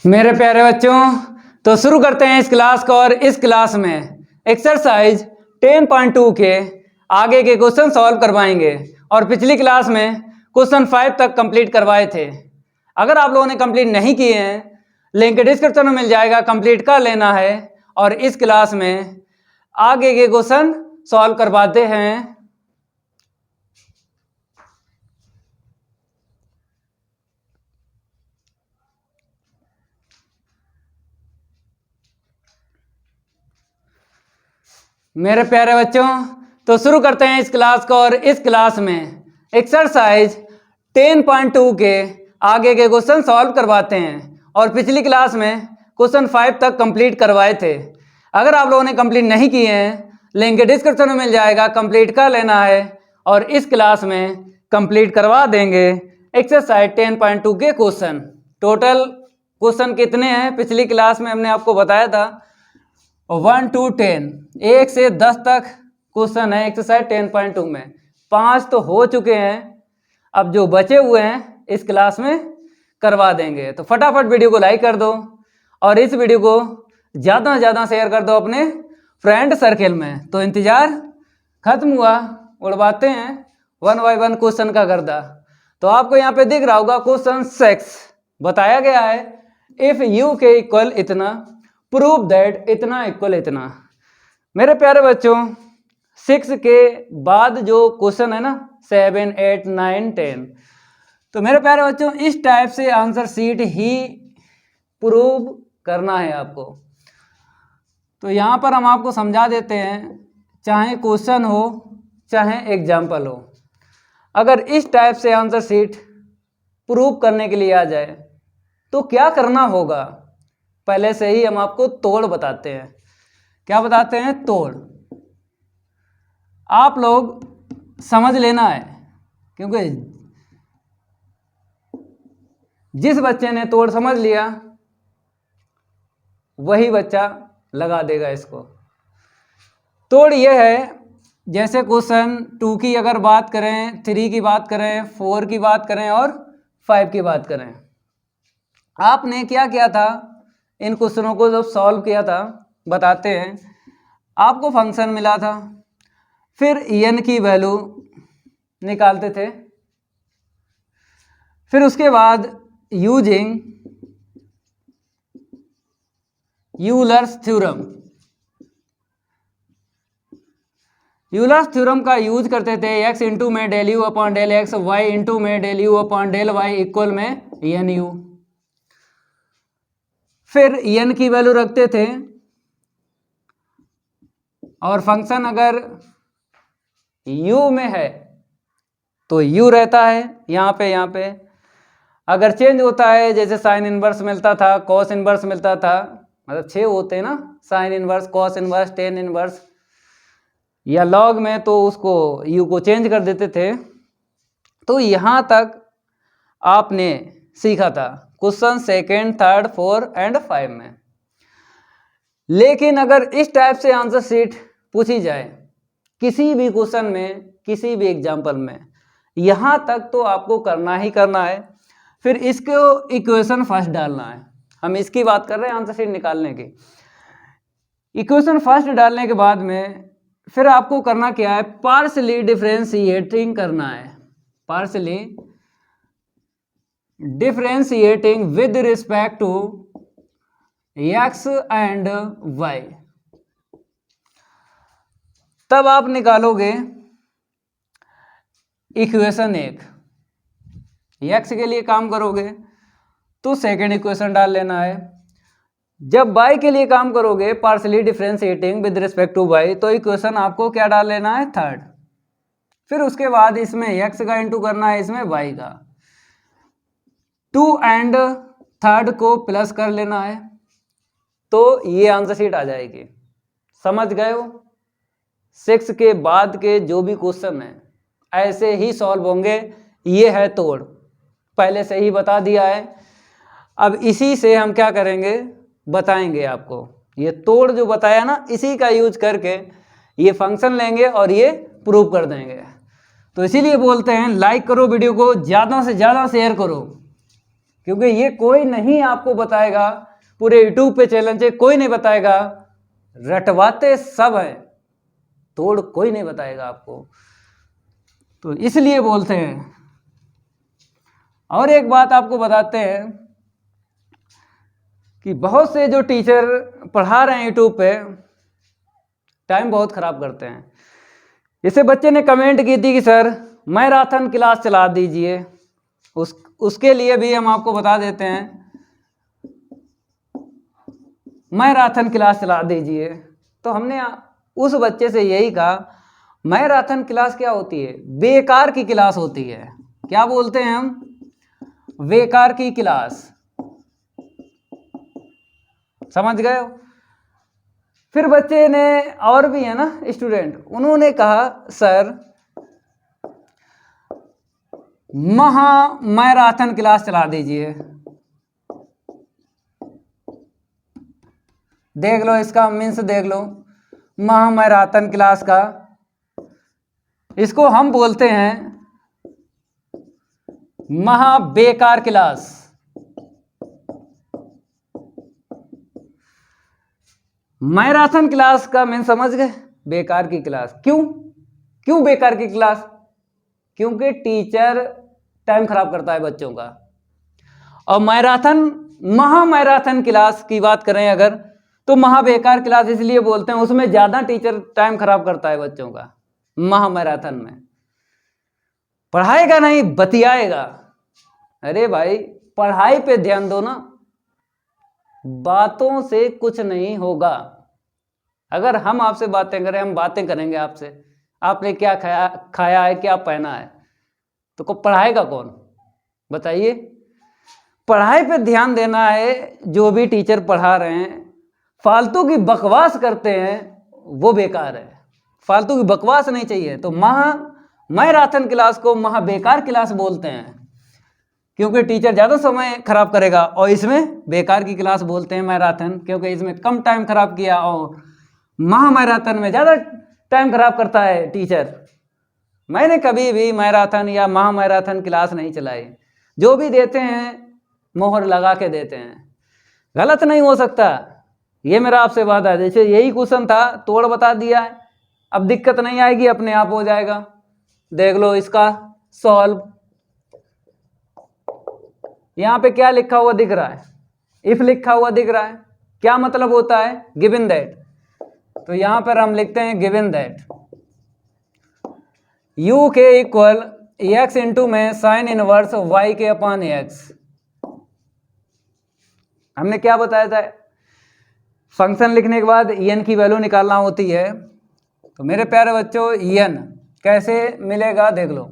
मेरे प्यारे बच्चों, तो शुरू करते हैं इस क्लास को। और इस क्लास में एक्सरसाइज 10.2 के आगे के क्वेश्चन सॉल्व करवाएंगे। और पिछली क्लास में क्वेश्चन 5 तक कंप्लीट करवाए थे। अगर आप लोगों ने कंप्लीट नहीं किए हैं, लिंक डिस्क्रिप्शन में मिल जाएगा, कंप्लीट कर लेना है। और इस क्लास में आगे के क्वेश्चन सॉल्व करवाते हैं। मेरे प्यारे बच्चों, तो शुरू करते हैं इस क्लास को। और इस क्लास में एक्सरसाइज 10.2 के आगे के क्वेश्चन सॉल्व करवाते हैं। और पिछली क्लास में क्वेश्चन 5 तक कंप्लीट करवाए थे। अगर आप लोगों ने कंप्लीट नहीं किए हैं, लिंक डिस्क्रिप्शन में मिल जाएगा, कंप्लीट कर लेना है। और इस क्लास में कंप्लीट करवा देंगे एक्सरसाइज 10.2 के क्वेश्चन। टोटल क्वेश्चन कितने हैं पिछली क्लास में हमने आपको बताया था 1 to 10, 1 से 10 तक क्वेश्चन है एक्सरसाइज 10.2 में। 5 तो हो चुके हैं, अब जो बचे हुए हैं इस क्लास में करवा देंगे। तो फटाफट वीडियो को लाइक कर दो और इस वीडियो को ज़्यादा से ज़्यादा शेयर कर दो अपने फ्रेंड सर्किल में। तो इंतज़ार खत्म हुआ, उड़वाते हैं 1 by 1 क्वेश्चन का गर्दा। तो आपको यहाँ पे दिख रहा होगा क्वेश्चन 6 बताया गया है, इफ़ यू के इक्वल इतना प्रूव दैट इतना इक्वल इतना। मेरे प्यारे बच्चों, 6 के बाद जो क्वेश्चन है ना 7, 8, 9, 10, तो मेरे प्यारे बच्चों इस टाइप से आंसर शीट ही प्रूव करना है आपको। तो यहाँ पर हम आपको समझा देते हैं, चाहे क्वेश्चन हो चाहे एग्जाम्पल हो, अगर इस टाइप से आंसर शीट प्रूव करने के लिए आ जाए तो क्या करना होगा। पहले से ही हम आपको तोड़ बताते हैं। क्या बताते हैं? तोड़। आप लोग समझ लेना है, क्योंकि जिस बच्चे ने तोड़ समझ लिया वही बच्चा लगा देगा इसको। तोड़ ये है, जैसे क्वेश्चन 2 की अगर बात करें, 3 की बात करें, 4 की बात करें और 5 की बात करें। आपने क्या किया था, इन क्वेश्चनों को जब सॉल्व किया था, बताते हैं, आपको फंक्शन मिला था, फिर n की वैल्यू निकालते थे, फिर उसके बाद using Euler's theorem, Euler's theorem का यूज करते थे। x इंटू में del u upon del x, y into में del u upon del y equal में एन यू। फिर n की वैल्यू रखते थे और फंक्शन अगर u में है तो u रहता है यहाँ पे। अगर चेंज होता है, जैसे साइन इनवर्स मिलता था, कॉस इनवर्स मिलता था, मतलब 6 होते हैं ना, sine inverse, cos inverse, tan inverse, या लॉग में, तो उसको u को चेंज कर देते थे। तो यहाँ तक आपने सीखा था क्वेश्चन 2nd, 3rd, 4 एंड 5 में। लेकिन अगर इस टाइप से आंसर शीट पूछी जाए किसी भी क्वेश्चन में, किसी भी एग्जाम्पल में, यहाँ तक तो आपको करना ही करना है। फिर इसको इक्वेशन फर्स्ट डालना है। हम इसकी बात कर रहे हैं आंसर शीट निकालने की। इक्वेशन फर्स्ट डालने के बाद में फिर आपको करना क्या है, पार्शियली डिफरेंशिएटिंग करना है। Partially differentiating with respect to x and y। तब आप निकालोगे इक्वेशन 1। x के लिए काम करोगे तो सेकेंड इक्वेशन डाल लेना है। जब y के लिए काम करोगे, partially differentiating with respect to y, तो इक्वेशन आपको क्या डाल लेना है, 3rd। फिर उसके बाद इसमें x का इंटू करना है, इसमें y का। 2 एंड 3rd को प्लस कर लेना है, तो ये आंसर शीट आ जाएगी। समझ गए हो? 6 के बाद के जो भी क्वेश्चन है ऐसे ही सॉल्व होंगे। ये है तोड़, पहले से ही बता दिया है। अब इसी से हम क्या करेंगे, बताएंगे आपको। ये तोड़ जो बताया ना, इसी का यूज करके ये फंक्शन लेंगे और ये प्रूव कर देंगे। तो इसीलिए बोलते हैं लाइक करो, वीडियो को ज़्यादा से ज़्यादा शेयर करो। क्योंकि ये कोई नहीं आपको बताएगा, पूरे यूट्यूब पे चैलेंज है, कोई नहीं बताएगा, रटवाते सब हैं, तोड़ कोई नहीं बताएगा आपको, तो इसलिए बोलते हैं। और एक बात आपको बताते हैं कि बहुत से जो टीचर पढ़ा रहे हैं यूट्यूब पे, टाइम बहुत खराब करते हैं। जैसे बच्चे ने कमेंट की थी कि सर मैराथन क्लास चला दीजिए, उसके लिए भी हम आपको बता देते हैं, मैराथन क्लास चला दीजिए। तो हमने उस बच्चे से यही कहा, मैराथन क्लास क्या होती है? बेकार की क्लास होती है। क्या बोलते हैं हम? बेकार की क्लास। समझ गए हो? फिर बच्चे ने, और भी है ना स्टूडेंट, उन्होंने कहा सर महा मैराथन क्लास चला दीजिए। देख लो इसका मीन्स, देख लो, महा मैराथन क्लास का, इसको हम बोलते हैं महा बेकार क्लास। मैराथन क्लास का मीन समझ गए? बेकार की क्लास। क्यों बेकार की क्लास? क्योंकि टीचर टाइम खराब करता है बच्चों का। और महा मैराथन क्लास की बात करें अगर, तो महा बेकार क्लास इसलिए बोलते हैं, उसमें ज्यादा टीचर टाइम खराब करता है बच्चों का। महा मैराथन में पढ़ाएगा नहीं, बतियाएगा। अरे भाई पढ़ाई पे ध्यान दो ना, बातों से कुछ नहीं होगा। अगर हम आपसे बातें करें, हम बातें करेंगे आपसे, आपने क्या खाया है, क्या पहना है, तो को पढ़ाएगा कौन? बताइए। पढ़ाई पे ध्यान देना है। जो भी टीचर पढ़ा रहे हैं फालतू की बकवास करते हैं, वो बेकार है। फालतू की बकवास नहीं चाहिए। तो मैराथन क्लास को महा बेकार क्लास बोलते हैं, क्योंकि टीचर ज़्यादा समय खराब करेगा। और इसमें बेकार की क्लास बोलते हैं मैराथन, क्योंकि इसमें कम टाइम खराब किया, और महा मैराथन में ज़्यादा टाइम खराब करता है टीचर। मैंने कभी भी मैराथन या महा मैराथन क्लास नहीं चलाई। जो भी देते हैं मोहर लगा के देते हैं, गलत नहीं हो सकता। ये मेरा आपसे वादा है। जैसे यही क्वेश्चन था, तोड़ बता दिया है, अब दिक्कत नहीं आएगी, अपने आप हो जाएगा। देख लो इसका सॉल्व। यहाँ पे क्या लिखा हुआ दिख रहा है? इफ लिखा हुआ दिख रहा है। क्या मतलब होता है? Given that. तो यहाँ पर हम लिखते हैं गिवन दैट यू के इक्वल एक्स इंटू में साइन इनवर्स वाई के अपॉन एक्स। हमने क्या बताया था? फंक्शन लिखने के बाद एन की वैल्यू निकालना होती है। तो मेरे प्यारे बच्चों, एन कैसे मिलेगा देख लो।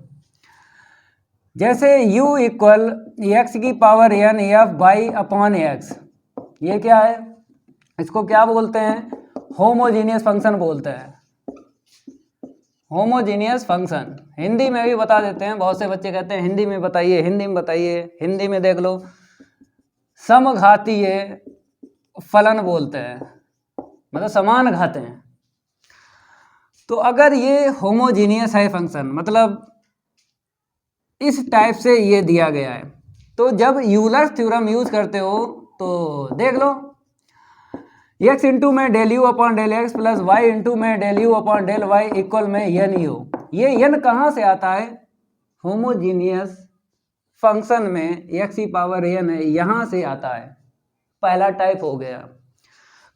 जैसे u इक्वल एक्स की power n f by upon x, ये क्या है? इसको क्या बोलते हैं? होमोजीनियस फंक्शन बोलते हैं। होमोजीनियस फंक्शन हिंदी में भी बता देते हैं। बहुत से बच्चे कहते हैं हिंदी में बताइए, हिंदी में बताइए। हिंदी में देख लो, समघातीय फलन बोलते हैं, मतलब समान घाते हैं। तो अगर ये होमोजीनियस है फंक्शन, मतलब इस टाइप से ये दिया गया है, तो जब यूलर थ्योरम यूज करते हो तो देख लो, x इंटू में del u upon del x plus y into में del u upon del y equal में एन यू। ये एन कहाँ से आता है? होमोजीनियस फंक्शन में x की पावर एन है, यहाँ से आता है। पहला टाइप हो गया।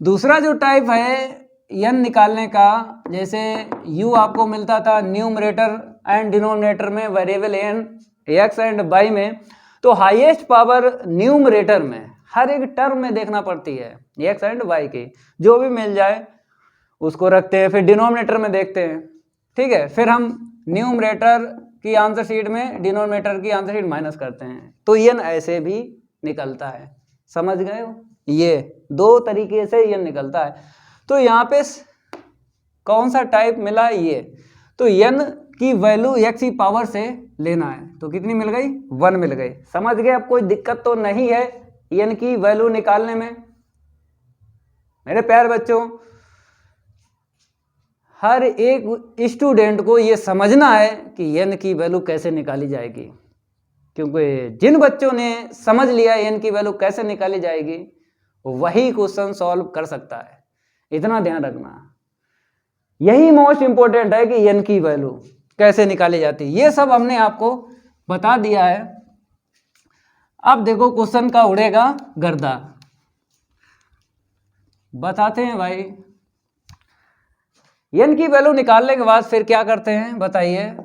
दूसरा जो टाइप है एन निकालने का, जैसे u आपको मिलता था न्यूमरेटर एंड डिनोमिनेटर में variable n x and y में, तो हाईएस्ट पावर न्यूमरेटर में हर एक टर्म में देखना पड़ती है एक्स एंड वाई की। जो भी मिल जाए उसको रखते हैं, फिर डिनोमिनेटर में देखते हैं, ठीक है। फिर हम न्यूमरेटर की आंसर शीट में डिनोमिनेटर की आंसर शीट माइनस करते हैं, तो एन ऐसे भी निकलता है। समझ गए हो? ये दो तरीके से एन निकलता है। तो यहाँ पे कौन सा टाइप मिला? ये तो एन की वैल्यू एक्स की पावर से लेना है, तो कितनी मिल गई? 1 मिल गई। समझ गए? अब कोई दिक्कत तो नहीं है एन की वैल्यू निकालने में। मेरे प्यारे बच्चों, हर एक स्टूडेंट को ये समझना है कि एन की वैल्यू कैसे निकाली जाएगी, क्योंकि जिन बच्चों ने समझ लिया n की वैल्यू कैसे निकाली जाएगी वही क्वेश्चन सॉल्व कर सकता है, इतना ध्यान रखना। यही मोस्ट इंपॉर्टेंट है कि n की वैल्यू कैसे निकाली जाती है, ये सब हमने आपको बता दिया है। अब देखो क्वेश्चन का उड़ेगा गर्दा, बताते हैं भाई। n की वैल्यू निकालने के बाद फिर क्या करते हैं बताइए।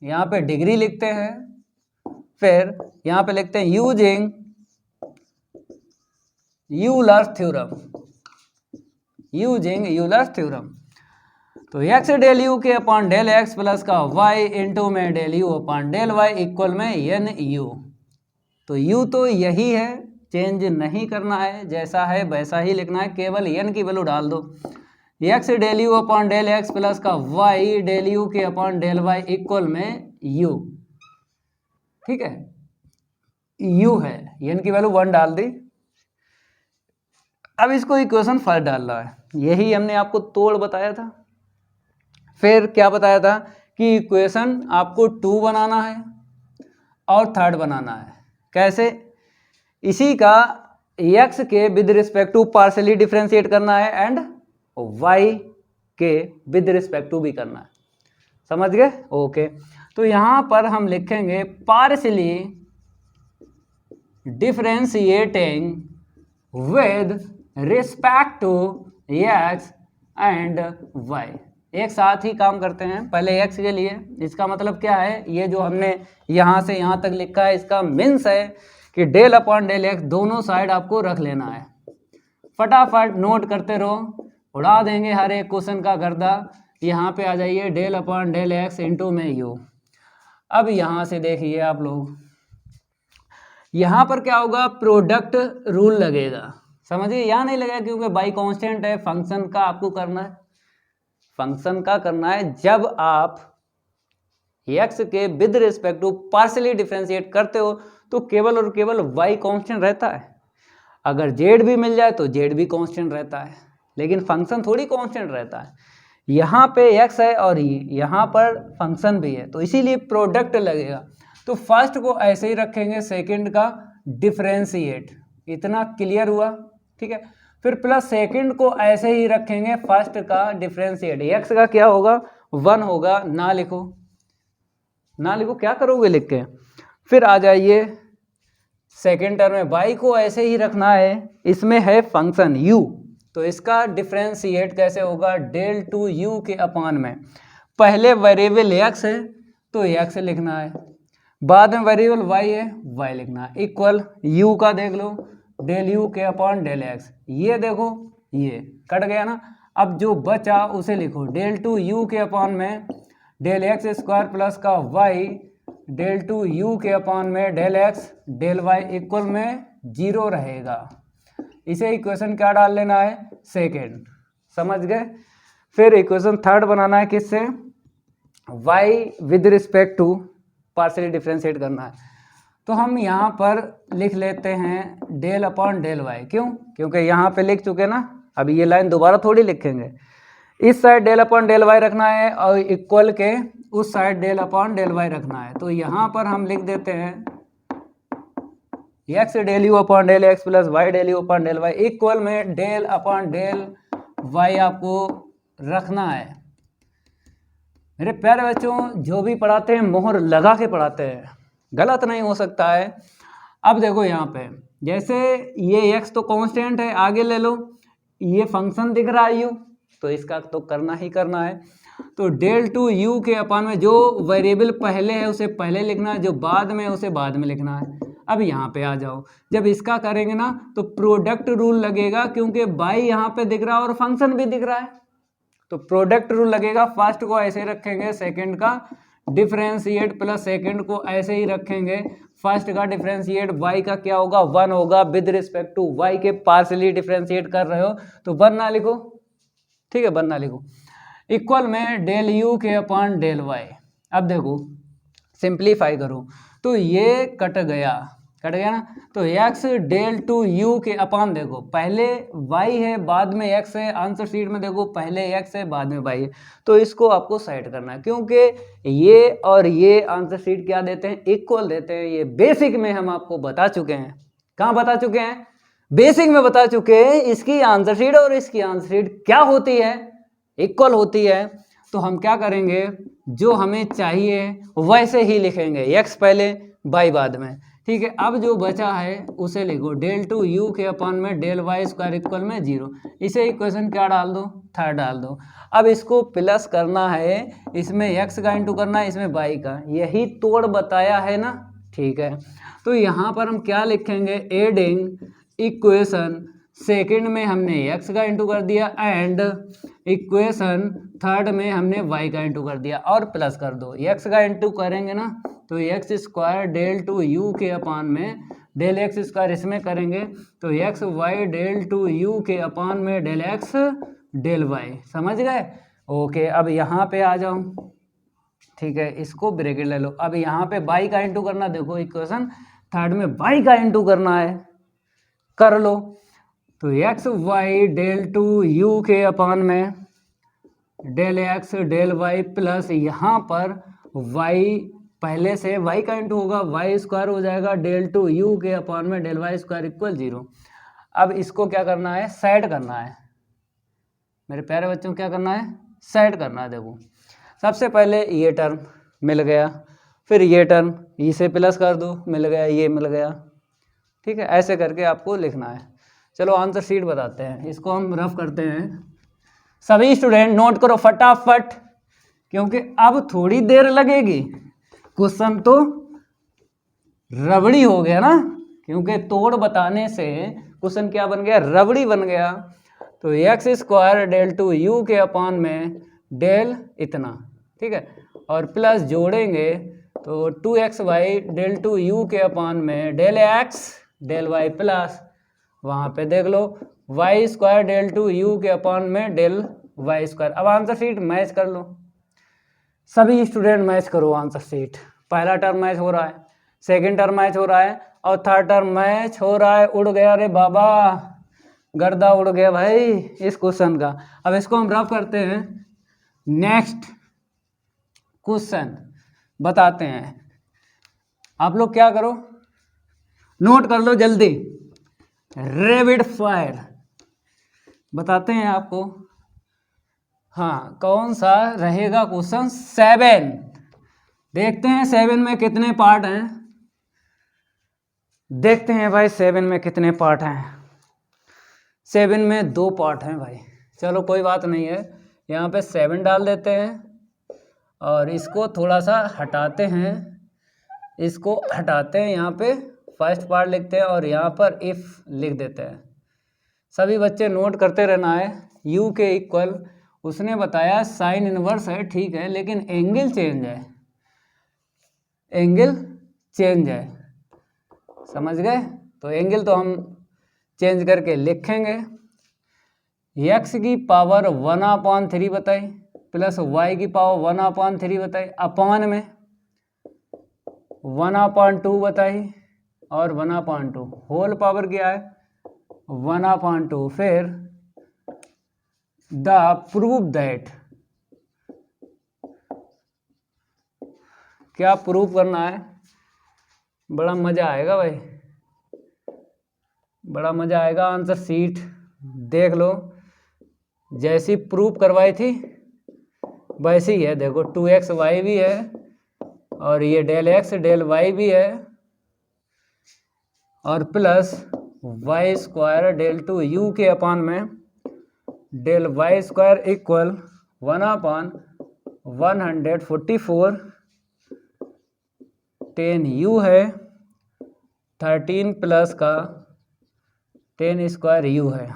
यहाँ पे डिग्री लिखते हैं, फिर यहाँ पे लिखते हैं using Euler theorem, using Euler theorem. तो x डेल यू के अपॉन डेल एक्स प्लस का y इंटू में del u upon del y equal में एन यू। तो u तो यही है, चेंज नहीं करना है, जैसा है वैसा ही लिखना है, केवल n की वैल्यू डाल दो। x del u upon del x plus का y डेल यू के अपॉन डेल वाई इक्वल में u, ठीक है, u है, n की वैल्यू 1 डाल दी। अब इसको इक्वेशन फर्स्ट डालना है, यही हमने आपको तोड़ बताया था। फिर क्या बताया था कि इक्वेशन आपको 2 बनाना है और थर्ड बनाना है। कैसे? इसी का x के with respect to partially differentiate करना है एंड y के विद रिस्पेक्ट टू भी करना है। समझ गए? ओके। तो यहाँ पर हम लिखेंगे partially differentiating with respect to x and y। एक साथ ही काम करते हैं। पहले x के लिए, इसका मतलब क्या है, ये जो हमने यहाँ से यहाँ तक लिखा है इसका मीन्स है कि डेल अपॉन डेल x दोनों साइड आपको रख लेना है। फटाफट नोट करते रहो, उड़ा देंगे हर एक क्वेश्चन का गर्दा। यहाँ पे आ जाइए, del upon del x into में यू। अब यहाँ से देखिए आप लोग, यहाँ पर क्या होगा, प्रोडक्ट रूल लगेगा। समझिए, यहाँ नहीं लगेगा क्योंकि बाई कांस्टेंट है, फंक्शन का आपको करना है, फंक्शन का करना है। जब आप x के with respect to partially differentiate करते हो तो केवल और केवल y कांस्टेंट रहता है। अगर z भी मिल जाए तो z भी कांस्टेंट रहता है, लेकिन फंक्शन थोड़ी कांस्टेंट रहता है। यहाँ पे x है और यहाँ पर फंक्शन भी है, तो इसीलिए प्रोडक्ट लगेगा। तो फर्स्ट को ऐसे ही रखेंगे, सेकंड का डिफरेंशिएट, इतना क्लियर हुआ, ठीक है। फिर प्लस सेकंड को ऐसे ही रखेंगे, फर्स्ट का डिफरेंशिएट, x का क्या होगा 1 होगा, ना लिखो, ना लिखो, क्या करोगे लिख के। फिर आ जाइए सेकंड टर्म में, y को ऐसे ही रखना है, इसमें है फंक्शन u, तो इसका डिफरेंशिएट कैसे होगा, डेल टू u के अपॉन में। पहले वेरिएबल x है तो x लिखना है, बाद में वेरिएबल y है, y लिखना है, इक्वल u का देख लो, डेल यू के अपॉन डेल एक्स। ये देखो, ये कट गया ना। अब जो बचा उसे लिखो, डेल टू यू के अपॉन में डेल एक्स स्क्वायर प्लस का y डेल टू यू के अपॉन में del x del y equal में 0 रहेगा। इसे इक्वेशन क्या डाल लेना है, सेकेंड। समझ गए? फिर इक्वेशन थर्ड बनाना है, किससे, y with respect to partially differentiate करना है। तो हम यहाँ पर लिख लेते हैं डेल अपॉन डेल वाई। क्यों? क्योंकि यहाँ पे लिख चुके ना, अभी ये लाइन दोबारा थोड़ी लिखेंगे। इस side del upon del y रखना है और इक्वल के उस side del upon del y रखना है। तो यहाँ पर हम लिख देते हैं x del u upon del x plus y del u upon del y equal में डेल अपॉन डेल वाई आपको रखना है। मेरे प्यारे बच्चों, जो भी पढ़ाते हैं मोहर लगा के पढ़ाते हैं, गलत नहीं हो सकता है। अब देखो यहाँ पे, जैसे ये x तो कांस्टेंट है, आगे ले लो, ये फंक्शन दिख रहा है u, तो इसका तो करना ही करना है। तो डेल टू u के अपॉन में जो वेरिएबल पहले है उसे पहले लिखना है, जो बाद में है उसे बाद में लिखना है। अब यहाँ पे आ जाओ, जब इसका करेंगे ना तो प्रोडक्ट रूल लगेगा, क्योंकि बाई यहाँ पे दिख रहा है और फंक्शन भी दिख रहा है, तो प्रोडक्ट रूल लगेगा। फर्स्ट को ऐसे रखेंगे, सेकेंड का डिफरेंशिएट प्लस सेकंड को ऐसे ही रखेंगे, फर्स्ट का डिफरेंशिएट y का क्या होगा 1 होगा, विद रिस्पेक्ट टू y के पार्शियली डिफरेंशिएट कर रहे हो तो 1 ना लिखो, ठीक है, 1 ना लिखो, इक्वल में डेल u के अपॉन डेल y। अब देखो सिंप्लीफाई करो तो ये कट गया, कट गया ना। तो x डेल टू यू के अपान, देखो पहले y है बाद में x है, आंसर शीट में देखो पहले x है बाद में y है, तो इसको आपको सेट करना है क्योंकि ये और ये आंसर शीट क्या देते हैं, इक्वल देते हैं। ये बेसिक में हम आपको बता चुके हैं। कहाँ बता चुके हैं? बेसिक में बता चुके हैं। इसकी आंसर शीट और इसकी आंसर शीट क्या होती है, इक्वल होती है। तो हम क्या करेंगे, जो हमें चाहिए वैसे ही लिखेंगे, x पहले y बाद में, ठीक है। अब जो बचा है उसे लिखो, डेल टू यू के अपान में डेल वाई स्क्वायर इक्वल में 0। इसे इक्वेशन क्या डाल दो, 3 डाल दो। अब इसको प्लस करना है, इसमें x का इंटू करना है, इसमें y का, यही तोड़ बताया है ना, ठीक है। तो यहाँ पर हम क्या लिखेंगे, एडिंग इक्वेशन सेकंड में हमने x का इंटू कर दिया एंड इक्वेशन थर्ड में हमने y का इंटू कर दिया और प्लस कर दो। x का इंटू करेंगे ना तो x square del two u के अपान में डेल एक्स स्क्वायर, इसमें करेंगे तो x y del two u के अपान में डेल एक्स डेल वाई। समझ गए? ओके, अब यहाँ पे आ जाओ, ठीक है, इसको ब्रैकेट ले लो। अब यहाँ पे y का इंटू करना, देखो इक्वेशन थर्ड में y का इंटू करना है, कर लो। तो x y del two u के अपान में del x del Y plus यहाँ पर y पहले से y का इंटू होगा, वाई स्क्वायर हो जाएगा डेल टू यू के अपान में डेल वाई स्क्वायर इक्वल 0। अब इसको क्या करना है, सेट करना है मेरे प्यारे बच्चों, क्या करना है, सेट करना है। देखो सबसे पहले ये टर्म मिल गया, फिर ये टर्म इसे प्लस कर दो, मिल गया, ये मिल गया, ठीक है। ऐसे करके आपको लिखना है। चलो आंसर शीट बताते हैं, इसको हम रफ करते हैं। सभी स्टूडेंट नोट करो फटाफट, क्योंकि अब थोड़ी देर लगेगी, क्वेश्चन तो रबड़ी हो गया ना, क्योंकि तोड़ बताने से क्वेश्चन क्या बन गया, रबड़ी बन गया। तो x square del two u के अपान में डेल इतना, ठीक है, और प्लस जोड़ेंगे तो 2xy डेल टू यू के अपान में del x del Y plus वहाँ पे देख लो y square del two u के अपान में डेल वाई स्क्वायर। अब आंसर शीट मैच कर लो, सभी स्टूडेंट मैच करो आंसर शीट। पहला टर्म मैच हो रहा है, सेकंड टर्म मैच हो रहा है और थर्ड टर्म मैच हो रहा है। उड़ गया रे बाबा, गर्दा उड़ गया भाई इस क्वेश्चन का। अब इसको हम रफ करते हैं, नेक्स्ट क्वेश्चन बताते हैं। आप लोग क्या करो, नोट कर लो जल्दी, रैपिड फायर बताते हैं आपको। हाँ, कौन सा रहेगा क्वेश्चन, 7। देखते हैं 7 में कितने पार्ट हैं, देखते हैं भाई 7 में कितने पार्ट हैं। 7 में 2 पार्ट हैं भाई। चलो कोई बात नहीं है, यहाँ पे 7 डाल देते हैं और इसको थोड़ा सा हटाते हैं, इसको हटाते हैं, यहाँ पे फर्स्ट पार्ट लिखते हैं और यहाँ पर इफ लिख देते हैं। सभी बच्चे नोट करते रहना है। u के इक्वल उसने बताया साइन इनवर्स है, ठीक है, लेकिन एंगल चेंज है, एंगल चेंज है, समझ गए? तो एंगल तो हम चेंज करके लिखेंगे, x की पावर 1/3 बताई प्लस y की पावर 1/3 बताई, अपान में 1/2 बताई और 1/2 होल पावर क्या है 1/2। फिर द प्रूव दैट, क्या प्रूव करना है, बड़ा मजा आएगा भाई, बड़ा मजा आएगा। आंसर शीट देख लो, जैसी प्रूफ करवाई थी वैसी ही है। देखो 2xy भी है और ये डेल एक्स डेल वाई भी है और plus y square del two u के अपान में del y square equal 1/144 10u है, 13 प्लस का 10 स्क्वायर u है।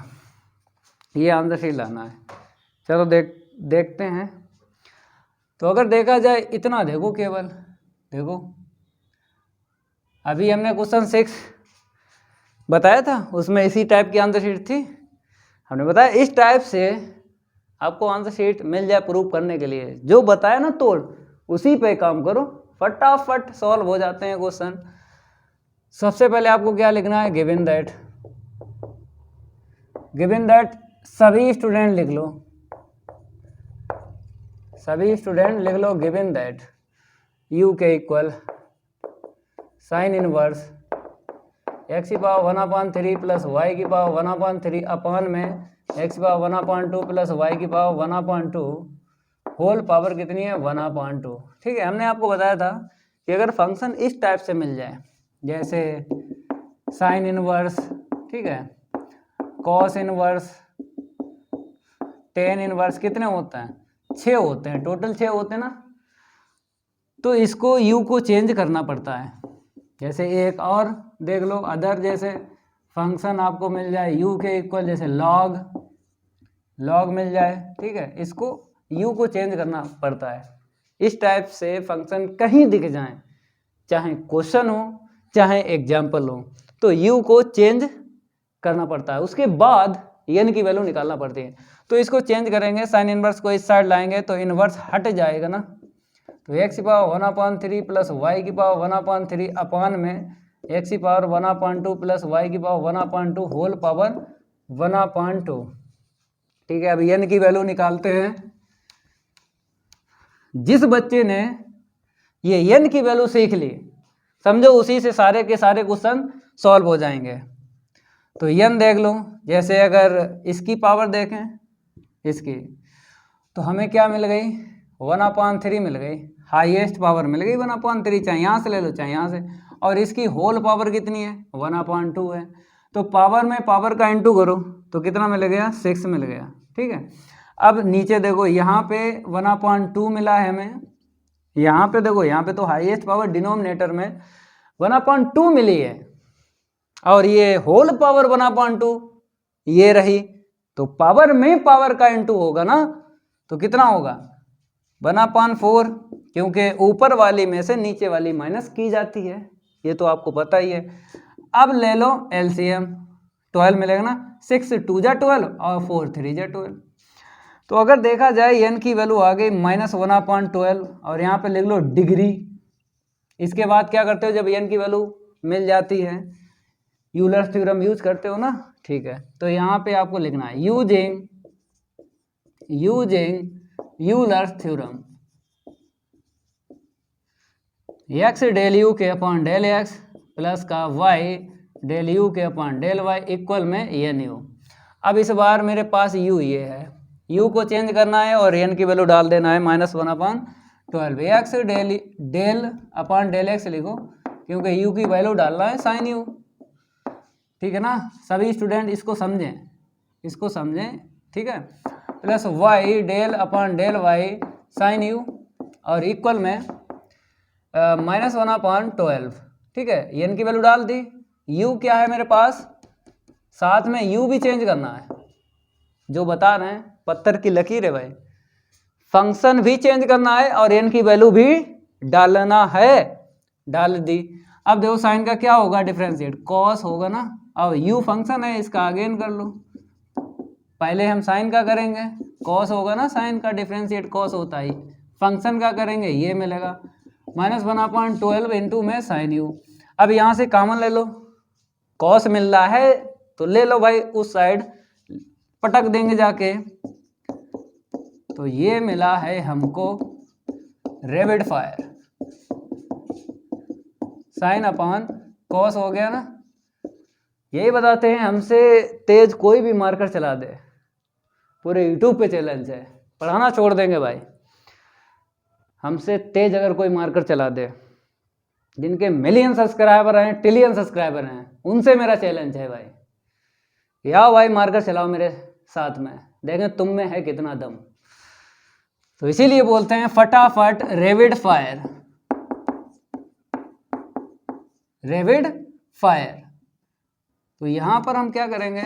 ये आंसर शीट लाना है। चलो देखते हैं। तो अगर देखा जाए इतना, देखो केवल देखो, अभी हमने क्वेश्चन 6 बताया था, उसमें इसी टाइप की आंसर शीट थी। हमने बताया इस टाइप से आपको आंसर शीट मिल जाए प्रूफ करने के लिए, जो बताया ना तोड़, उसी पे काम करो, फटाफट सॉल्व हो जाते हैं क्वेश्चन। सबसे पहले आपको क्या लिखना है, गिवन दैट सभी स्टूडेंट लिख लो, गिवन दैट u के इक्वल साइन इनवर्स x की पावर 1/3 प्लस y की पावर 1/3 अपान में x की पावर 1/2 प्लस y की पावर 1/2 होल पावर कितनी है, 1/2। ठीक है, हमने आपको बताया था कि अगर फंक्शन इस टाइप से मिल जाए, जैसे साइन इनवर्स, ठीक है, कॉस इनवर्स, टेन इनवर्स, कितने होते हैं, 6 होते हैं, टोटल 6 होते हैं ना, तो इसको u को चेंज करना पड़ता है। जैसे एक और देख लो, अदर जैसे फंक्शन आपको मिल जाए u के इक्वल, जैसे log मिल जाए, ठीक है, इसको u को चेंज करना पड़ता है। इस टाइप से फंक्शन कहीं दिख जाए, चाहे क्वेश्चन हो चाहे एग्जाम्पल हो, तो u को चेंज करना पड़ता है, उसके बाद n की वैल्यू निकालना पड़ती है। तो इसको चेंज करेंगे, साइन इनवर्स को इस साइड लाएंगे तो इनवर्स हट जाएगा ना, तो x की पावर 1/3 प्लस y की पावर 1/3 अपान में x की पावर 1/2 प्लस y की पावर 1/2 होल पावर 1/2। ठीक है, अब n की वैल्यू निकालते हैं। जिस बच्चे ने ये n की वैल्यू सीख ली, समझो उसी से सारे के सारे क्वेश्चन सॉल्व हो जाएंगे। तो n देख लो, जैसे अगर इसकी पावर देखें, इसकी, तो हमें क्या मिल गई, 1/3 मिल गई, हाईएस्ट पावर मिल गई 1/3, चाहे यहाँ से ले लो चाहे यहाँ से, और इसकी होल पावर कितनी है, 1/2 है। तो पावर में पावर का इंटू करो तो कितना मिल गया, 6 मिल गया। ठीक है, अब नीचे देखो, यहाँ पे 1/2 मिला है हमें, यहाँ पे देखो, यहाँ पे तो हाईएस्ट पावर डिनोमिनेटर में 1/2 मिली है, और ये होल पावर 1/2 ये रही, तो पावर में पावर का इंटू होगा ना, तो कितना होगा 1/4, क्योंकि ऊपर वाली में से नीचे वाली माइनस की जाती है, ये तो आपको पता ही है। अब ले लो एलसीएम, 12 मिलेगा ना, 6 2 जा 12 और 4 3 जा 12। तो अगर देखा जाए n की वैल्यू आ गई -1/12, और यहाँ पे लिख लो डिग्री। इसके बाद क्या करते हो, जब n की वैल्यू मिल जाती है, यूलर्स थ्योरम यूज करते हो ना, ठीक है, तो यहाँ पे आपको लिखना है using Euler's theorem, x del u के अपॉन डेल x प्लस का y डेल यू के अपॉन डेल y इक्वल में एन यू। अब इस बार मेरे पास u ये है, u को चेंज करना है और n की वैल्यू डाल देना है -1/12। x del upon del x लिखो, क्योंकि u की वैल्यू डालना है साइन u। ठीक है ना, सभी स्टूडेंट इसको समझें, ठीक है, plus y del upon del y sine u और इक्वल में -1/12। ठीक है, n की वैल्यू डाल दी, u क्या है मेरे पास, साथ में u भी चेंज करना है, जो बता रहे हैं पत्थर की लकीर है भाई, फंक्शन भी चेंज करना है और n की वैल्यू भी डालना है, डाल दी। अब देखो साइन का क्या होगा, डिफरेंशिएट कॉस होगा ना, अब u फंक्शन है, इसका अगेन कर लो, पहले हम साइन का करेंगे, कॉस होगा ना, साइन का डिफरेंशिएट कॉस होता है, फंक्शन का करेंगे, ये मिलेगा -1/12 इंटू में साइन u। अब यहाँ से कॉमन ले लो, कॉस मिल रहा है तो ले लो भाई, उस साइड पटक देंगे जाके, तो ये मिला है हमको rapid fire, sine upon cos हो गया ना। यही बताते हैं, हमसे तेज कोई भी मार्कर चला दे, पूरे यूट्यूब पे चैलेंज है, पढ़ाना छोड़ देंगे भाई, हमसे तेज अगर कोई मार्कर चला दे, जिनके मिलियन सब्सक्राइबर हैं, ट्रिलियन सब्सक्राइबर हैं, उनसे मेरा चैलेंज है भाई, आओ भाई मार्कर चलाओ मेरे साथ में, देखें तुम में है कितना दम। तो इसीलिए बोलते हैं फटाफट रैपिड फायर। तो यहाँ पर हम क्या करेंगे,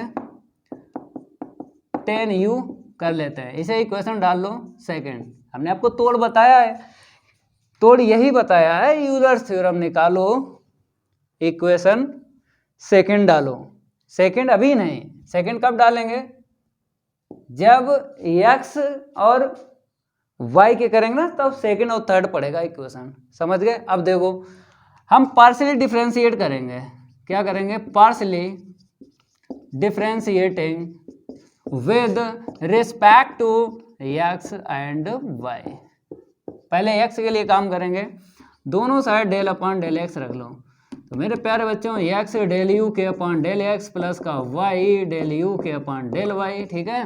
10u कर लेते हैं, इसे इक्वेशन डाल लो सेकंड। हमने आपको तोड़ बताया है, तोड़ यही बताया है, यूलर्स थ्योरम निकालो, इक्वेशन सेकंड डालो। सेकंड अभी नहीं, सेकंड कब डालेंगे, जब x और y के करेंगे ना, तब सेकंड और थर्ड पड़ेगा इक्वेशन, समझ गए। अब देखो हम पार्शियली डिफरेंशिएट करेंगे, क्या करेंगे, partially differentiating with respect to x and y. पहले एक्स के लिए काम करेंगे, दोनों side del upon del x रख लो। तो मेरे प्यारे बच्चों एक्स डेल यू के अपॉन डेल एक्स प्लस का वाई डेल यू के अपॉन डेल वाई, ठीक है।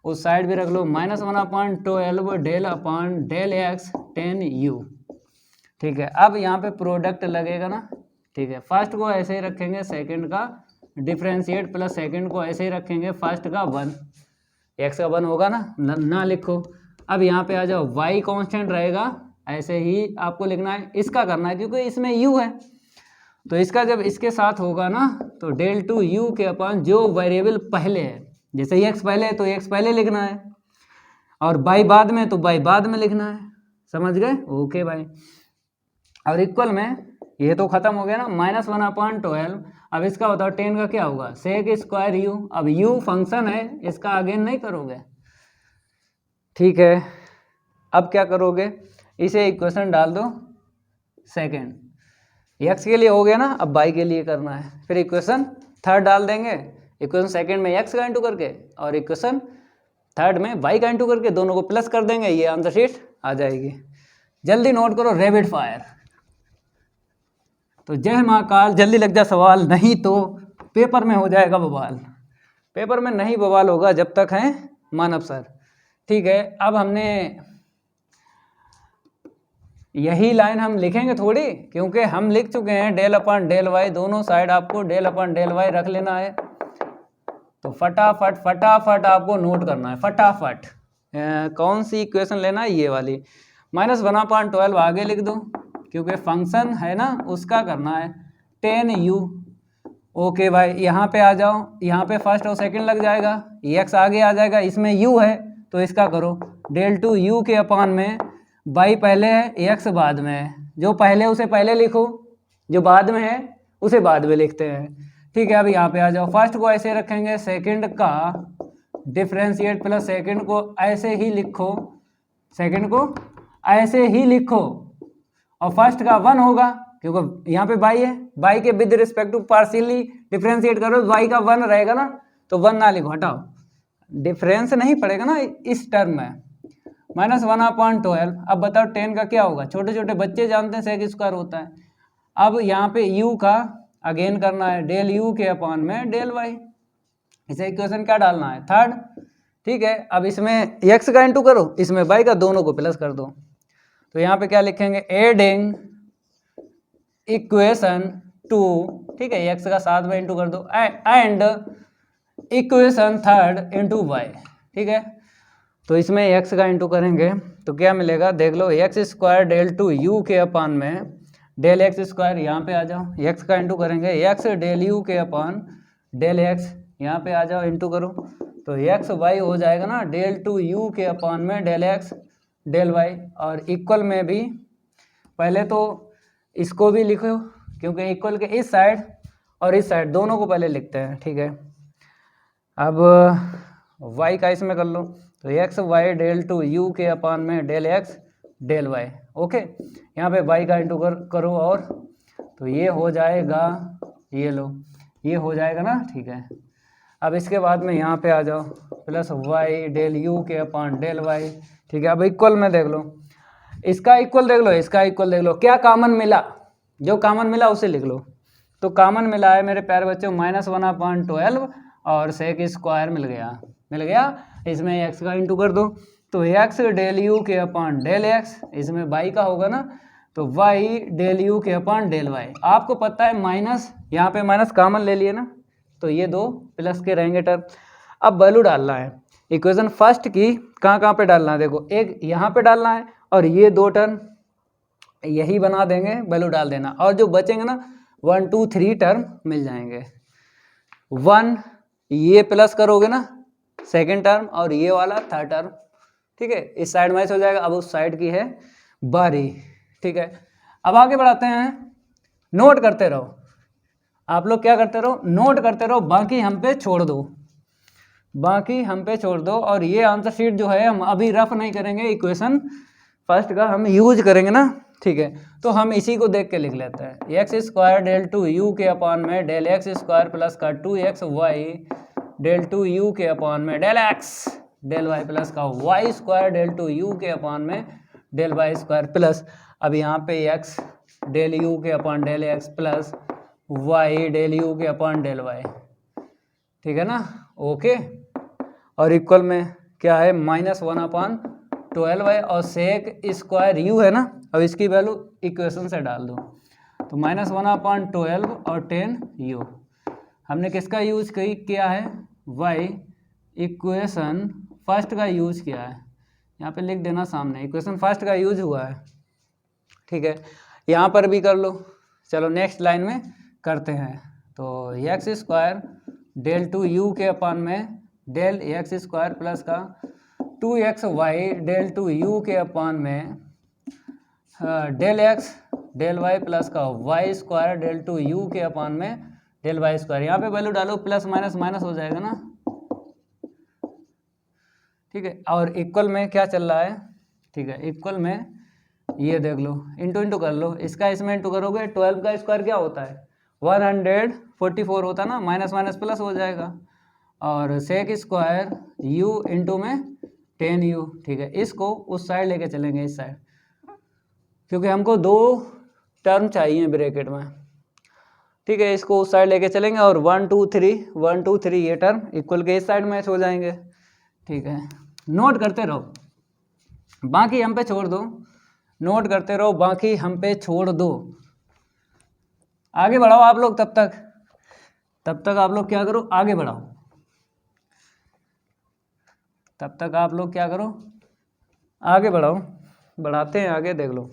उस साइड भी रख लो -1/12 del upon del x ten u, ठीक है। अब यहाँ पे प्रोडक्ट लगेगा ना, ठीक है। फर्स्ट को ऐसे ही रखेंगे, सेकंड का डिफरेंशिएट प्लस सेकंड को ऐसे ही रखेंगे, फर्स्ट का 1, एक्स का 1 होगा ना लिखो। अब यहाँ पे आ जाओ, y कांस्टेंट रहेगा, ऐसे ही आपको लिखना है। इसका करना है क्योंकि इसमें u है, तो इसका जब इसके साथ होगा ना तो डेल टू यू के अपॉन जो वेरिएबल पहले है, जैसे x पहले है तो x पहले लिखना है, और y बाद में तो y बाद में लिखना है। समझ गए? ओके भाई। और इक्वल में ये तो खत्म हो गया ना, -1/12। अब इसका बताओ 10 का क्या होगा, सेक स्क्वायर यू। अब u फंक्शन है, इसका अगेन नहीं करोगे, ठीक है। अब क्या करोगे, इसे इक्वेशन डाल दो सेकंड, x के लिए हो गया ना, अब y के लिए करना है। फिर इक्वेशन थर्ड डाल देंगे, इक्वेशन सेकंड में x का इंटू करके और इक्वेशन थर्ड में y का इंटू करके, दोनों को प्लस कर देंगे, ये आंसर शीट आ जाएगी। जल्दी नोट करो, रैपिड फायर। तो जय महाकाल, जल्दी लग जा सवाल, नहीं तो पेपर में हो जाएगा बवाल। पेपर में नहीं बवाल होगा जब तक है मानव सर, ठीक है। अब हमने यही लाइन हम लिखेंगे थोड़ी, क्योंकि हम लिख चुके हैं डेल अपॉन डेल वाई, दोनों साइड आपको डेल अपॉन डेल वाई रख लेना है। तो फटाफट आपको नोट करना है, फटाफट। कौन सी इक्वेशन लेना है, ये वाली। -1/12 आगे लिख दो, क्योंकि फंक्शन है ना उसका करना है 10u। ओके भाई, यहाँ पे आ जाओ, यहाँ पे फर्स्ट और सेकंड लग जाएगा, x आगे आ जाएगा, इसमें u है तो इसका करो डेल टू यू के अपॉन में y पहले है x बाद में है, जो पहले उसे पहले लिखो, जो बाद में है उसे बाद में लिखते हैं, ठीक है। अब यहाँ पे आ जाओ, फर्स्ट को ऐसे रखेंगे, सेकंड का डिफरेंशिएट प्लस सेकंड को ऐसे ही लिखो, सेकंड को ऐसे ही लिखो, और फर्स्ट का 1 होगा क्योंकि यहाँ पे y है, y के with respect to partially differentiate करो, y का 1 रहेगा ना, तो 1 ना लिखो, हटाओ, डिफरेंस नहीं पड़ेगा ना इस टर्म में। -1/12। अब बताओ 10 का क्या होगा, छोटे छोटे बच्चे जानते हैं सेक स्क्वायर होता है। अब यहाँ पे u का अगेन करना है, डेल u के अपॉन में डेल y, इसे इक्वेशन क्या डालना है, थर्ड, ठीक है। अब इसमें x का इंटू करो, इसमें y का, दोनों को प्लस कर दो। तो यहाँ पे क्या लिखेंगे, एडिंग इक्वेशन 2, ठीक है, x का साथ में इंटू कर दो, and equation third into y, ठीक है। तो इसमें x का इंटू करेंगे तो क्या मिलेगा, देख लो, x square del two u के अपॉन में डेल एक्स स्क्वायर, यहाँ पे आ जाओ, x का इंटू करेंगे, x डेल यू के अपॉन डेल x, यहाँ पे आ जाओ, इंटू करो, तो एक्स वाई हो जाएगा ना, डेल टू यू के अपॉन में डेल एक्स डेल वाई। और इक्वल में भी पहले तो इसको भी लिखो, क्योंकि इक्वल के इस साइड और इस साइड दोनों को पहले लिखते हैं, ठीक है। अब y का इसमें कर लो, तो x y del two u के अपॉन में del x del y, okay. यहाँ पे y का इंटू करो, और तो ये हो जाएगा, ये लो, ये हो जाएगा ना, ठीक है। अब इसके बाद में यहाँ पे आ जाओ, प्लस y डेल u के अपॉन डेल y, ठीक है। अब इक्वल में देख लो, इसका इक्वल देख लो, इसका इक्वल देख लो, क्या कॉमन मिला, जो कॉमन मिला उसे लिख लो। तो कॉमन मिला है मेरे प्यारे बच्चों -1/12 और सेक स्क्वायर मिल गया, इसमें x का इंटू कर दो, तो x डेल u के अपॉन डेल x, इसमें y का होगा ना, तो y डेल u के अपॉन डेल y। आपको पता है माइनस, यहाँ पे माइनस कॉमन ले लिए ना, तो ये दो प्लस के रहेंगे टर्म। अब वैल्यू डालना है इक्वेशन फर्स्ट की, कहाँ पे डालना है, देखो, एक यहाँ पे डालना है, और ये दो टर्म यही बना देंगे, वैल्यू डाल देना, और जो बचेंगे ना 1 2 3 टर्म मिल जाएंगे। 1 ये प्लस करोगे ना सेकेंड टर्म, और ये वाला थर्ड टर्म, ठीक है, इस साइड मैच हो जाएगा। अब उस साइड की है बारी, ठीक है। अब आगे बढ़ाते हैं, नोट करते रहो, आप लोग क्या करते रहो, नोट करते रहो, बाकी हम पे छोड़ दो, और ये आंसर शीट जो है हम अभी रफ नहीं करेंगे, इक्वेशन फर्स्ट का हम यूज करेंगे ना, ठीक है, तो हम इसी को देख के लिख लेते हैं। X square del two u के अपान में डेल एक्स स्क्वायर प्लस का 2x Y del two u के अपान में del x del Y plus का Y square del two u के अपान में डेल वाई स्क्वायर प्लस अब यहाँ पे x डेल यू के upon del x plus y del u के अपान डेल वाई, ठीक है ना, ओके। और इक्वल में क्या है, -1/12 और सेक स्क्वायर यू है ना, अब इसकी वैल्यू इक्वेशन से डाल दो, तो -1/12 और 10u। हमने किसका यूज किया है, y इक्वेशन फर्स्ट का यूज किया है, यहाँ पे लिख देना सामने, इक्वेशन फर्स्ट का यूज हुआ है, ठीक है। यहाँ पर भी कर लो, चलो नेक्स्ट लाइन में करते हैं। तो x square del two u के अपान में डेल एक्स स्क्वायर प्लस का 2x Y del two u के अपान में del x del Y plus का Y square del two u के अपान में डेल वाई स्क्वायर। यहाँ पे वैल्यू डालो, प्लस माइनस माइनस हो जाएगा ना, ठीक है। और इक्वल में क्या चल रहा है, ठीक है, इक्वल में ये देख लो, इंटू इंटू कर लो, इसका इसमें इंटू करोगे 12 का स्क्वायर क्या होता है 144 होता है ना, माइनस माइनस प्लस हो जाएगा, और सेक स्क्वायर u इंटू में 10u, ठीक है। इसको उस साइड लेके चलेंगे, इस साइड, क्योंकि हमको दो टर्म चाहिए ब्रैकेट में, ठीक है। इसको उस साइड लेके चलेंगे और 1 2 3 ये टर्म इक्वल के इस साइड मैच हो जाएंगे, ठीक है। नोट करते रहो, बाकी हम पे छोड़ दो, नोट करते रहो, बाकी हम पे छोड़ दो, आगे बढ़ाओ आप लोग, तब तक आप लोग क्या करो, आगे बढ़ाओ, तब तक आप लोग क्या करो, आगे बढ़ाओ, बढ़ाते हैं आगे, देख लो,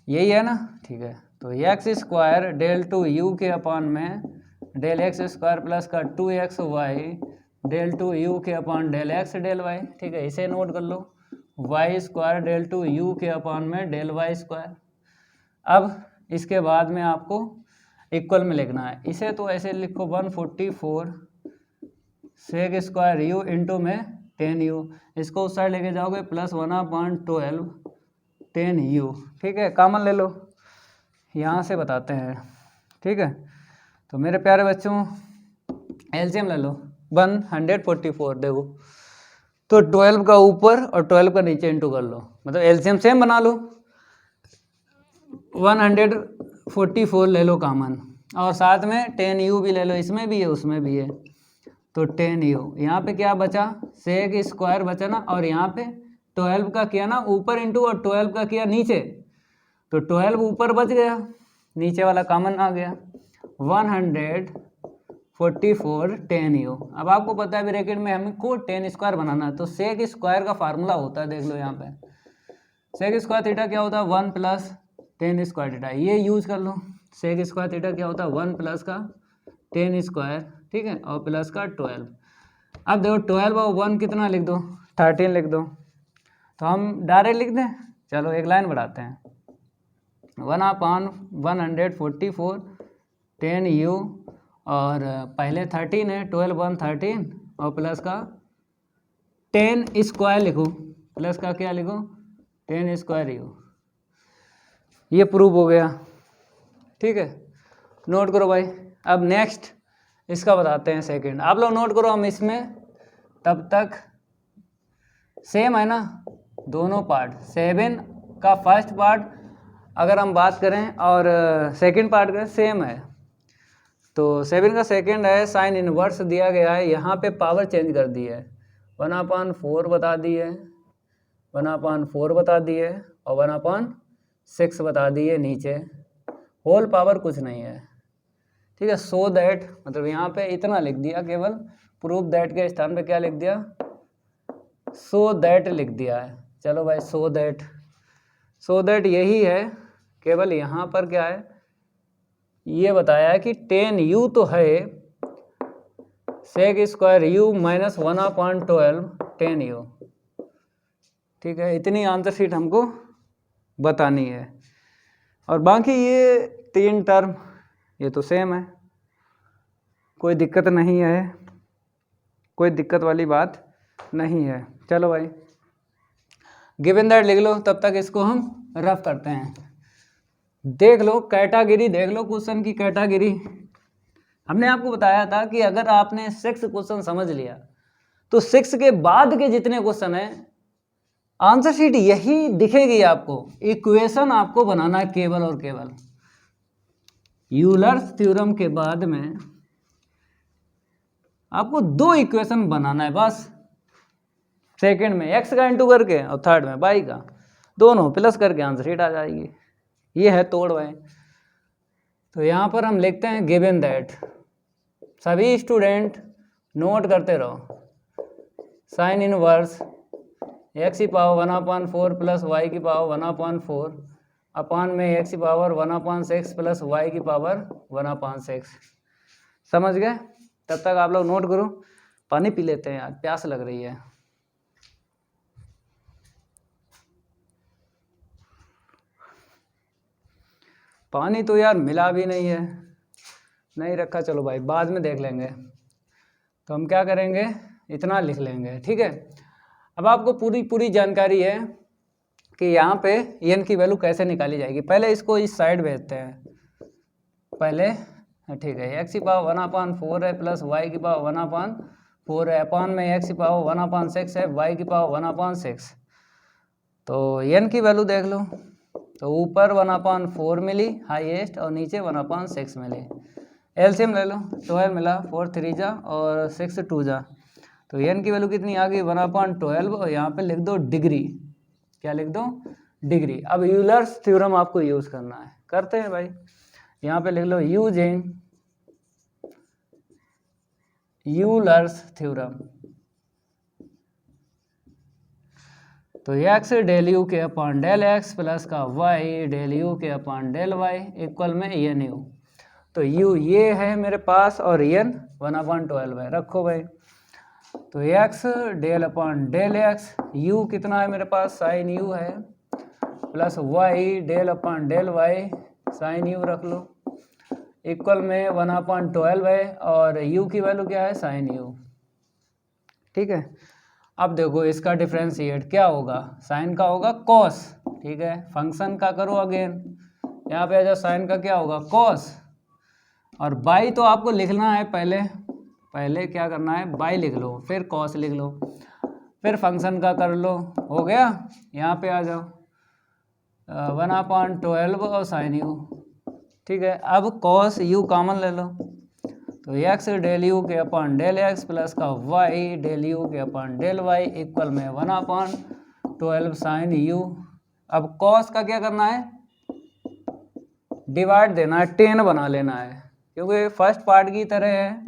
यही है ना, ठीक है। तो x square del two u के अपान में डेल एक्स स्क्वायर प्लस का 2x Y del two u के upon del x del y, ठीक है। इसे नोट कर लो, y square del two u के अपान में डेल वाई स्क्वायर। अब इसके बाद में आपको इक्वल में लिखना है, इसे तो ऐसे लिखो 144 सेक स्क्वायर यू इंटू में 10u, इसको उस साइड लेके जाओगे प्लस 1/12 10u, ठीक है। कॉमन ले लो, यहाँ से बताते हैं, ठीक है। तो मेरे प्यारे बच्चों एलसीएम ले लो 144, देखो तो 12 का ऊपर और 12 का नीचे इंटू कर लो, मतलब एलसीएम सेम बना लो, 144 ले लो कॉमन, और साथ में 10u भी ले लो, इसमें भी है उसमें भी है, तो 10u। यहाँ पे क्या बचा, सेक स्क्वायर बचा ना, और यहाँ पे 12 का किया ना ऊपर इंटू और 12 का किया नीचे, तो 12 ऊपर बच गया, नीचे वाला कॉमन आ गया, 144 10u। अब आपको पता है ब्रैकेट में हमको 10 स्क्वायर बनाना है, तो सेक स्क्वायर का फार्मूला होता है, देख लो यहाँ पे सेक स्क्वायर थीटा क्या होता है 1 प्लस 10 स्क्वायर थीटा, ये यूज कर लो। सेक स्क्वायर थीटा क्या होता है 1 प्लस का 10 स्क्वायर, ठीक है, और प्लस का 12। अब देखो 12 और 1 कितना लिख दो, 13 लिख दो, तो हम डायरेक्ट लिख दें, चलो एक लाइन बढ़ाते हैं, 1/144 10u, और पहले 13 है, 12 1 13 और प्लस का 10 स्क्वायर लिखो, प्लस का क्या लिखो 10 स्क्वायर u, ये प्रूव हो गया, ठीक है। नोट करो भाई। अब नेक्स्ट इसका बताते हैं सेकंड, आप लोग नोट करो, हम इसमें तब तक सेम है ना दोनों पार्ट, 7 का फर्स्ट पार्ट अगर हम बात करें और सेकंड पार्ट करें सेम है, तो 7 का सेकंड है, साइन इनवर्स दिया गया है, यहाँ पे पावर चेंज कर दी है, 1/4 बता दी है, 1/4 बता दी है, और 1/6 बता दी है, नीचे होल पावर कुछ नहीं है, ठीक है। सो दैट मतलब यहाँ पे इतना लिख दिया, केवल प्रूफ दैट के स्थान पे क्या लिख दिया, सो दैट लिख दिया है। चलो भाई सो दैट यही है, केवल यहाँ पर क्या है ये बताया है कि 10u तो है, sec square u minus 1/12 10u, ठीक है। इतनी आंसर शीट हमको बतानी है, और बाकी ये 3 टर्म ये तो सेम है, कोई दिक्कत नहीं है, कोई दिक्कत वाली बात नहीं है। चलो भाई गिवन दैट लिख लो, तब तक इसको हम रफ करते हैं। देख लो कैटेगरी, देख लो क्वेश्चन की कैटेगरी। हमने आपको बताया था कि अगर आपने 6 क्वेश्चन समझ लिया तो 6 के बाद के जितने क्वेश्चन हैं आंसर शीट यही दिखेगी आपको। इक्वेशन आपको बनाना है केवल और केवल। यूलर्स थ्योरम के बाद में आपको 2 इक्वेशन बनाना है बस। सेकंड में x का इंटू करके और थर्ड में y का, दोनों प्लस करके आंसर शीट आ जाएगी। ये है तोड़ भाई। तो यहाँ पर हम लिखते हैं गिवन दैट, सभी स्टूडेंट नोट करते रहो, साइन इनवर्स x की पावर 1/4 प्लस y की पावर 1/4 अपान में x की पावर 1/6 प्लस y की पावर 1/6। समझ गए? तब तक आप लोग नोट करो। पानी पी लेते हैं यार, प्यास लग रही है। पानी तो यार मिला भी नहीं है, नहीं रखा, चलो भाई बाद में देख लेंगे। तो हम क्या करेंगे, इतना लिख लेंगे, ठीक है। अब आपको पूरी जानकारी है कि यहाँ पे n की वैल्यू कैसे निकाली जाएगी। पहले इसको इस साइड भेजते हैं पहले, ठीक है। x की पावर 1/4 है प्लस y की पावर 1/4 है अपान में x की पावर 1/6 है, y की पावर 1/6। तो n की वैल्यू देख लो, तो ऊपर 1/4 मिली हाईएस्ट और नीचे 1/6 मिली। एलसीएम ले लो, 12 मिला, 4 3 जा और 6 2 जा। तो n की वैल्यू कितनी आ गई 1/12 और यहाँ पे लिख दो डिग्री। क्या लिख दो? डिग्री। अब यूलर्स थ्योरम आपको यूज करना है, करते हैं भाई। यहाँ पे लिख लो यूजिंग यूलर्स थ्योरम। तो x डेल यू के अपॉन डेल x प्लस का y डेल यू के अपॉन डेल y इक्वल में एन यू। तो u ये है मेरे पास और n 1/12 है, रखो भाई। तो x del upon del x, u कितना है मेरे पास साइन u है, plus y del upon del y sine u रख लो, इक्वल में 1/12 है और u की वैल्यू क्या है साइन u, ठीक है। अब देखो इसका डिफरेंशिएट क्या होगा, साइन का होगा कॉस, ठीक है। फंक्शन का करो अगेन, यहाँ पे आ जाओ, साइन का क्या होगा कॉस, और बाई तो आपको लिखना है पहले क्या करना है, बाई लिख लो, फिर कॉस लिख लो, फिर फंक्शन का कर लो, हो गया। यहाँ पे आ जाओ 1/12 और साइन यू, ठीक है। अब कॉस यू कॉमन ले लो, तो x डेल यू के अपॉन डेल x प्लस का y डेल यू के अपॉन डेल y इक्वल में 1/12 साइन यू। अब कॉस का क्या करना है, डिवाइड देना है, 10 बना लेना है, क्योंकि फर्स्ट पार्ट की तरह है,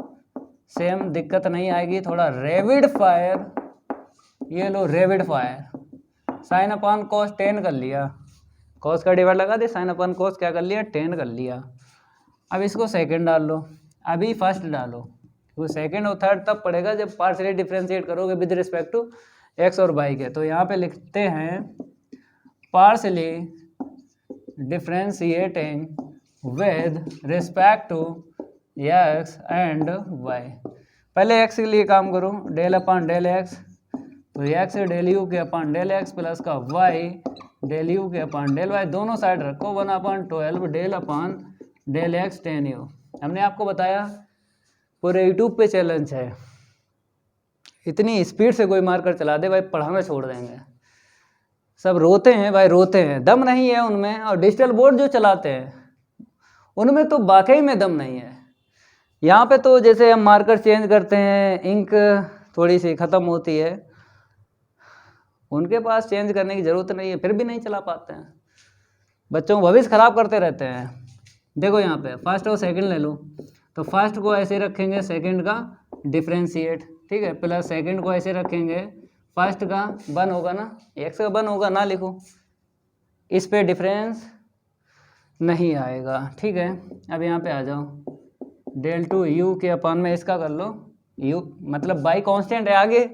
सेम दिक्कत नहीं आएगी। थोड़ा रेविड फायर, ये लो rapid fire, sine upon cos 10 कर लिया, कॉस का डिवाइड लगा दे, साइन अपॉन कॉस क्या कर लिया 10 कर लिया। अब इसको सेकंड डाल लो, अभी फर्स्ट डालो, वो सेकंड और थर्ड तब पड़ेगा जब पार्शियली डिफरेंशिएट करोगे विद रिस्पेक्ट टू एक्स और वाई के। तो यहाँ पे लिखते हैं partially differentiating with respect to x and y. पहले एक्स के लिए काम करो, डेल अपॉन डेल एक्स, तो एक्स डेल यू के अपॉन डेल एक्स प्लस का वाई डेल यू के अपॉन डेल वाई, दोनों साइड रखो 1/12 del upon del x 10u। हमने आपको बताया पूरे यूट्यूब पे चैलेंज है, इतनी स्पीड से कोई मार कर चला दे भाई पढ़ाना छोड़ देंगे। सब रोते हैं भाई, रोते हैं, दम नहीं है उनमें। और डिजिटल बोर्ड जो चलाते हैं उनमें तो वाकई में दम नहीं है। यहाँ पे तो जैसे हम मार्कर चेंज करते हैं, इंक थोड़ी सी ख़त्म होती है, उनके पास चेंज करने की ज़रूरत नहीं है, फिर भी नहीं चला पाते हैं, बच्चों को भविष्य ख़राब करते रहते हैं। देखो यहाँ पे फर्स्ट और सेकंड ले लो, तो फर्स्ट को ऐसे रखेंगे, सेकंड का डिफरेंशिएट, ठीक है, प्लस सेकंड को ऐसे रखेंगे, फर्स्ट का 1 होगा ना, एक्स का 1 होगा ना, लिखो इस पे डिफरेंस नहीं आएगा, ठीक है। अब यहाँ पे आ जाओ, डेल टू यू के अपॉन में इसका कर लो, यू मतलब बाई कांस्टेंट है, आगे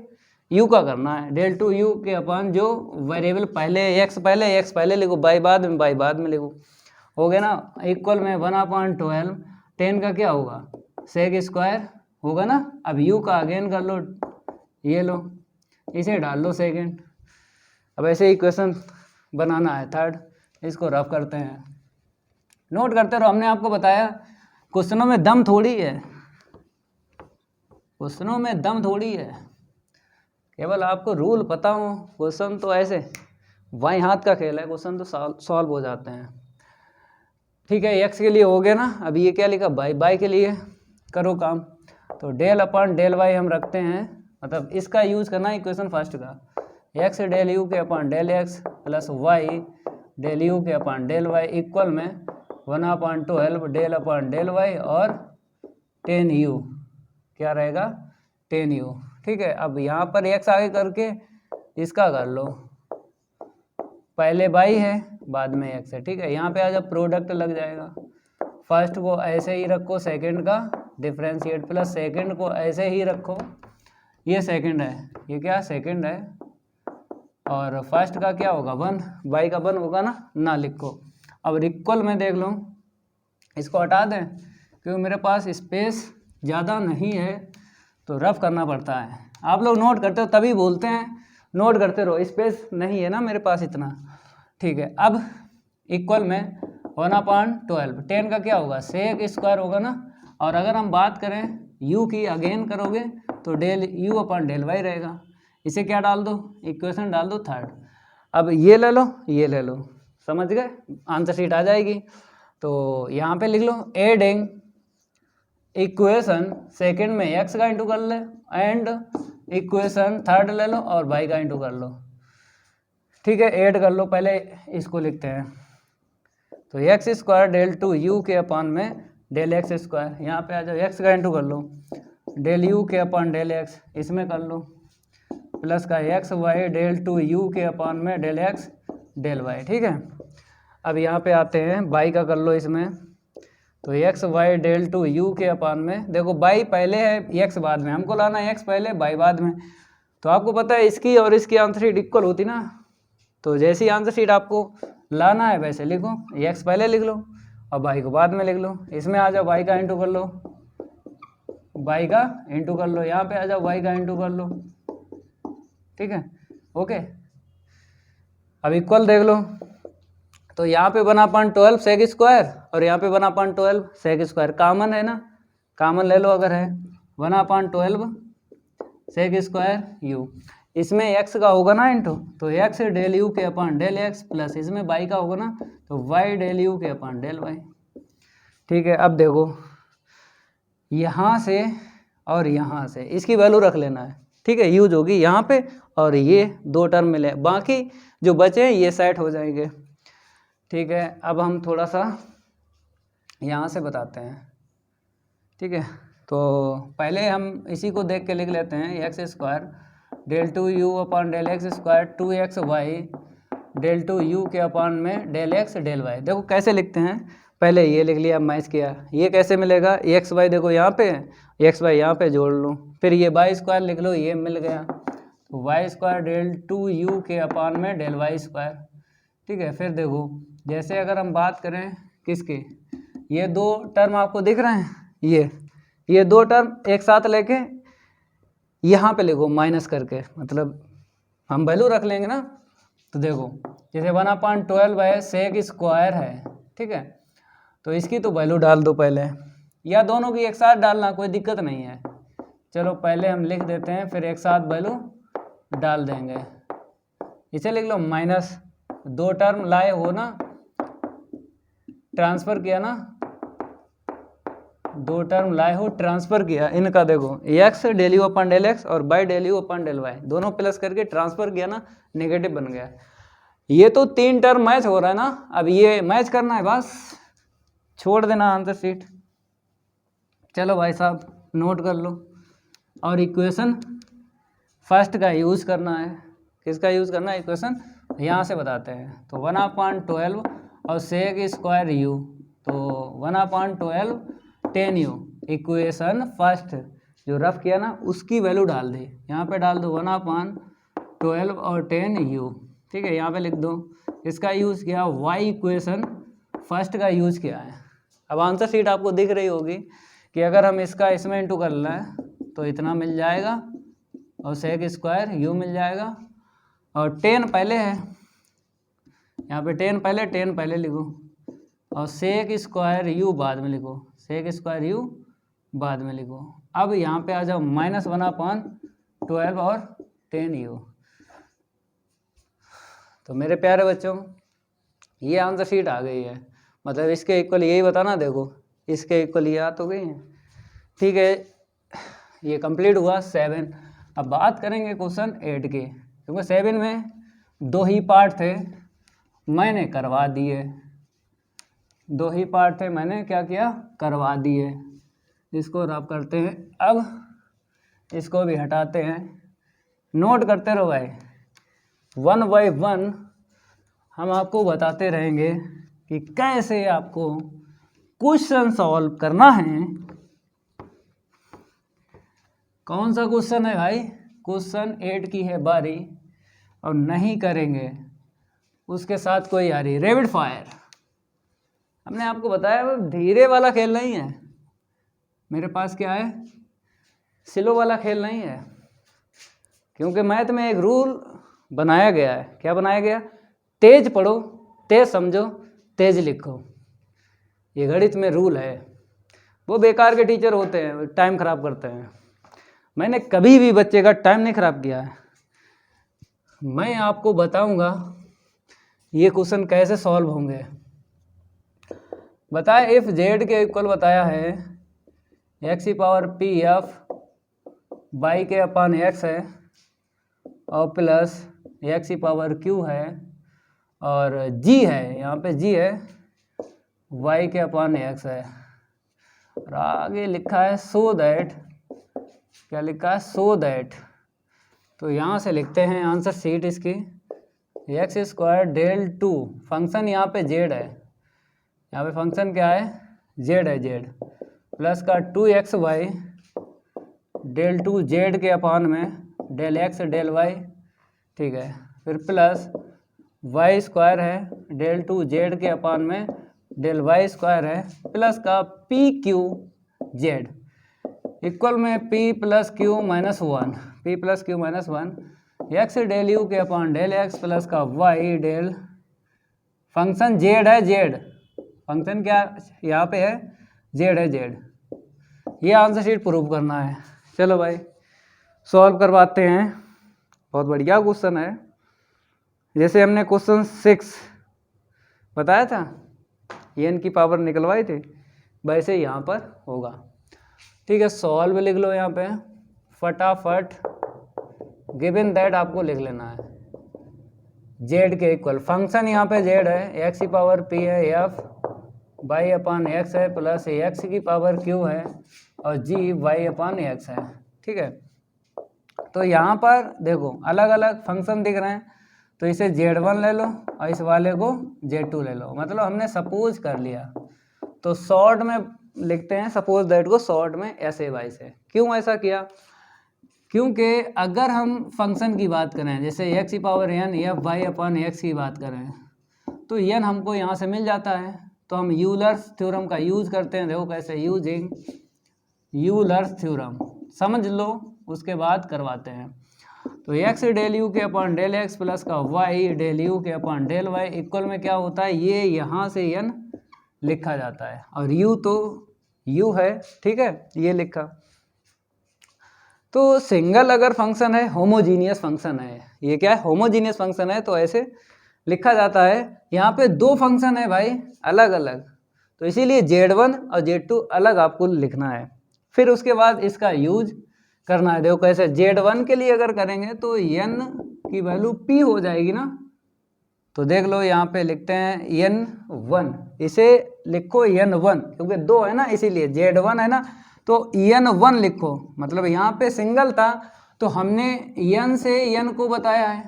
यू का करना है, डेल टू यू के अपॉन जो वेरिएबल पहले एक्स पहले लिखो, बाई बाद में लिखो, हो गया ना, इक्वल में 1/12 10 का क्या होगा सेक स्क्वायर होगा ना। अब यू का अगेन कर लो, ये लो इसे डाल लो सेकंड। अब ऐसे इक्वेशन बनाना है थर्ड, इसको रफ करते हैं। नोट करते रहो। हमने आपको बताया क्वेश्चनों में दम थोड़ी है, क्वेश्चनों में दम थोड़ी है, केवल आपको रूल पता हो। क्वेश्चन तो ऐसे बाएं हाथ का खेल है, क्वेश्चन तो सॉल्व हो जाते हैं। ठीक है, एक्स के लिए हो गया ना। अब ये क्या लिखा, बाई के लिए करो काम। तो डेल अपॉन डेल वाई हम रखते हैं, मतलब इसका यूज करना है इक्वेशन फर्स्ट का। एक्स डेल यू के upon del x plus y del u के अपॉन डेल वाई इक्वल में 1/12 डेल अपॉन डेल वाई और 10u क्या रहेगा, 10u। ठीक है, अब यहाँ पर x आगे करके इसका कर लो, पहले बाई है बाद में x है। ठीक है, यहाँ पे आज प्रोडक्ट लग जाएगा। फर्स्ट को ऐसे ही रखो, सेकंड का डिफरेंशिएट प्लस सेकंड को ऐसे ही रखो, ये सेकंड है, ये क्या सेकंड है, और फर्स्ट का क्या होगा 1, बाई का 1 होगा ना लिखो। अब इक्वल में देख लो, इसको हटा दें क्योंकि मेरे पास स्पेस ज़्यादा नहीं है तो रफ करना पड़ता है। आप लोग नोट करते हो तभी बोलते हैं, नोट करते रहो, स्पेस नहीं है ना मेरे पास इतना। ठीक है, अब इक्वल में 1/12 10 का क्या होगा सेक स्क्वायर होगा ना, और अगर हम बात करें u की अगेन करोगे तो del u upon del y रहेगा। इसे क्या डाल दो, इक्वेशन डाल दो थर्ड। अब ये ले लो, ये ले लो, समझ गए, आंसर शीट आ जाएगी। तो यहाँ पे लिख लो एडिंग इक्वेशन सेकंड में x का इंटू कर ले एंड इक्वेशन थर्ड ले लो और y का इंटू कर लो। ठीक है, ऐड कर लो, पहले इसको लिखते हैं। तो एक्स स्क्वायर डेल 2u के अपॉन में डेल एक्स स्क्वायर, यहाँ पे आ जाओ x का इंटू कर लो डेल u के अपॉन डेल x, इसमें कर लो प्लस का एक्स वाई डेल 2u के अपॉन में डेल x डेल y। ठीक है, अब यहाँ पे आते हैं y का कर लो इसमें, तो एक्स वाई डेल 2u के अपॉन में, देखो y पहले है x बाद में, हमको लाना है x पहले y बाद में। तो आपको पता है इसकी और इसकी आंसर शीट इक्वल होती ना, तो जैसी आंसर शीट आपको लाना है वैसे लिखो, x पहले लिख लो और y को बाद में लिख लो। इसमें आ जाओ y का इंटू कर लो, y का इंटू कर लो, यहाँ पे आ जाओ y का इंटू कर लो। ठीक है, ओके। अब इक्वल देख लो, तो यहाँ पे 1/12 सेक स्क्वायर और यहाँ पे 1/12 सेक स्क्वायर कॉमन है ना, कॉमन ले लो अगर है 1/12 सेक स्क्वायर u, इसमें x का होगा ना इंटू, तो x डेल u के अपॉन डेल x प्लस इसमें y का होगा ना, तो y डेल u के अपॉन डेल y। ठीक है, अब देखो यहाँ से और यहाँ से इसकी वैल्यू रख लेना है। ठीक है, यूज होगी यहाँ पे और ये दो टर्म मिले, बाकी जो बचे ये सेट हो जाएंगे। ठीक है, अब हम थोड़ा सा यहाँ से बताते हैं। ठीक है, तो पहले हम इसी को देख के लिख लेते हैं, x square del 2u upon del x square 2xy del 2u के अपॉन में डेल x डेल y। देखो कैसे लिखते हैं, पहले ये लिख लिया, मैच किया, ये कैसे मिलेगा एक्स वाई, देखो यहाँ पे एक्स वाई यहाँ पे जोड़ लो, फिर ये वाई स्क्वायर लिख लो, ये मिल गया, तो वाई स्क्वायर डेल 2u के अपॉन में डेल वाई स्क्वायर। ठीक है, फिर देखो जैसे अगर हम बात करें किसकी, ये दो टर्म आपको दिख रहे हैं, ये दो टर्म एक साथ लेके यहाँ पे लिखो माइनस करके, मतलब हम वैल्यू रख लेंगे ना। तो देखो जैसे 1/12 है सेक स्क्वायर है, ठीक है, तो इसकी तो वैल्यू डाल दो पहले, या दोनों की एक साथ डालना, कोई दिक्कत नहीं है। चलो पहले हम लिख देते हैं, फिर एक साथ वैल्यू डाल देंगे। इसे लिख लो माइनस, दो टर्म लाए हो ना, ट्रांसफ़र किया ना, दो टर्म लाए हो ट्रांसफ़र किया, इनका देखो x del u upon del x और y del u upon del y, दोनों प्लस करके ट्रांसफ़र किया ना, नेगेटिव बन गया। ये तो तीन टर्म मैच हो रहा है ना, अब ये मैच करना है, बस छोड़ देना आंसर शीट। चलो भाई साहब नोट कर लो, और इक्वेशन फर्स्ट का यूज़ करना है। किसका यूज़ करना है, इक्वेशन यहाँ से बताते हैं। तो 1/12 और सेक स्क्वायर u, तो 1/12 10u, इक्वेशन फर्स्ट जो रफ किया ना उसकी वैल्यू डाल दे, यहाँ पे डाल दो 1/12 और 10u। ठीक है, यहाँ पे लिख दो, इसका यूज़ किया y इक्वेशन फर्स्ट का यूज़ किया है। अब आंसर शीट आपको दिख रही होगी कि अगर हम इसका इसमें इंटू कर लें तो इतना मिल जाएगा, और सेक स्क्वायर u मिल जाएगा, और 10 पहले है, यहाँ पे 10 पहले लिखो, और सेक स्क्वायर यू बाद में लिखो, सेक स्क्वायर यू बाद में लिखो। अब यहाँ पे आ जाओ -1/12 और 10u। तो मेरे प्यारे बच्चों ये आंसर शीट आ गई है, मतलब इसके इक्वल यही बताना, देखो इसके इक्वल ये आ तो गई है। ठीक है, ये कंप्लीट हुआ 7। अब बात करेंगे क्वेश्चन 8 के, क्योंकि 7 में 2 ही पार्ट थे, मैंने करवा दिए, 2 ही पार्ट थे, मैंने क्या किया, करवा दिए। इसको रब करते हैं, अब इसको भी हटाते हैं, नोट करते रहो भाई, 1 बाय 1 हम आपको बताते रहेंगे कि कैसे आपको क्वेश्चन सॉल्व करना है। कौन सा क्वेश्चन है भाई, क्वेश्चन 8 की है बारी, और नहीं करेंगे उसके साथ कोई यारी, रैपिड फायर। हमने आपको बताया धीरे वाला खेल नहीं है, मेरे पास क्या है, स्लो वाला खेल नहीं है, क्योंकि मैथ में एक रूल बनाया गया है। क्या बनाया गया, तेज पढ़ो, तेज समझो, तेज लिखो, ये गणित में रूल है। वो बेकार के टीचर होते हैं, टाइम खराब करते हैं, मैंने कभी भी बच्चे का टाइम नहीं खराब किया है। मैं आपको बताऊंगा ये क्वेश्चन कैसे सॉल्व होंगे। बताया इफ जेड के इक्वल बताया है x⁻p(f) y के अपान x है और प्लस x⁻q है और g है, यहाँ पे g है, y के अपान x है, और आगे लिखा है सो दैट, क्या लिखा है, सो दैट। तो यहाँ से लिखते हैं आंसर शीट इसकी, x² del 2, फंक्शन यहाँ पे z है, यहाँ पे फंक्शन क्या है, z है, z प्लस का 2xy del 2 z के अपान में del x del y, ठीक है, फिर प्लस y² है del 2 z के अपान में del y² है, प्लस का pq z इक्वल में p + q - 1, p + q - 1 x del u के अपान del x प्लस का y del फंक्शन z है, z फंक्शन क्या यहाँ पे है, z है, z। ये आंसर शीट प्रूव करना है। चलो भाई सॉल्व करवाते हैं, बहुत बढ़िया क्वेश्चन है। जैसे हमने क्वेश्चन 6 बताया था, n की पावर निकलवाई थी, वैसे यहाँ पर होगा। ठीक है, सॉल्व लिख लो यहाँ पे फटाफट, गिवन दैट आपको लिख लेना है, z के इक्वल फंक्शन यहाँ पे z है, x⁻p है, f y/x है, प्लस x⁻q है और g y/x है। ठीक है, तो यहाँ पर देखो अलग अलग फंक्शन दिख रहे हैं, तो इसे z1 ले लो और इस वाले को z2 ले लो, मतलब हमने सपोज कर लिया। तो शॉर्ट में लिखते हैं सपोज दैट को, शॉर्ट में ऐसे वैसे। क्यों ऐसा किया, क्योंकि अगर हम फंक्शन की बात करें, जैसे x⁻n या y/x की बात करें, तो n हमको यहाँ से मिल जाता है, तो हम यूलर्स थ्योरम का यूज़ करते हैं। देखो कैसे, यूजिंग यूलर्स थ्योरम, समझ लो उसके बाद करवाते हैं। तो x del u के अपान del x प्लस का y del u के अपान del y इक्वल में क्या होता है, ये यहाँ से n लिखा जाता है और u तो u है, ठीक है, ये लिखा। तो सिंगल अगर फंक्शन है, होमोजीनियस फंक्शन है, ये क्या है, होमोजीनियस फंक्शन है, तो ऐसे लिखा जाता है। यहाँ पे 2 फंक्शन है भाई अलग अलग, तो इसीलिए z1 और z2 अलग आपको लिखना है, फिर उसके बाद इसका यूज करना है। देखो कैसे, z1 के लिए अगर करेंगे तो n की वैल्यू p हो जाएगी ना, तो देख लो यहाँ पे लिखते हैं n1, इसे लिखो n1 क्योंकि 2 है ना, इसीलिए z1 है ना, तो n1 लिखो, मतलब यहाँ पे सिंगल था तो हमने n से n को बताया है,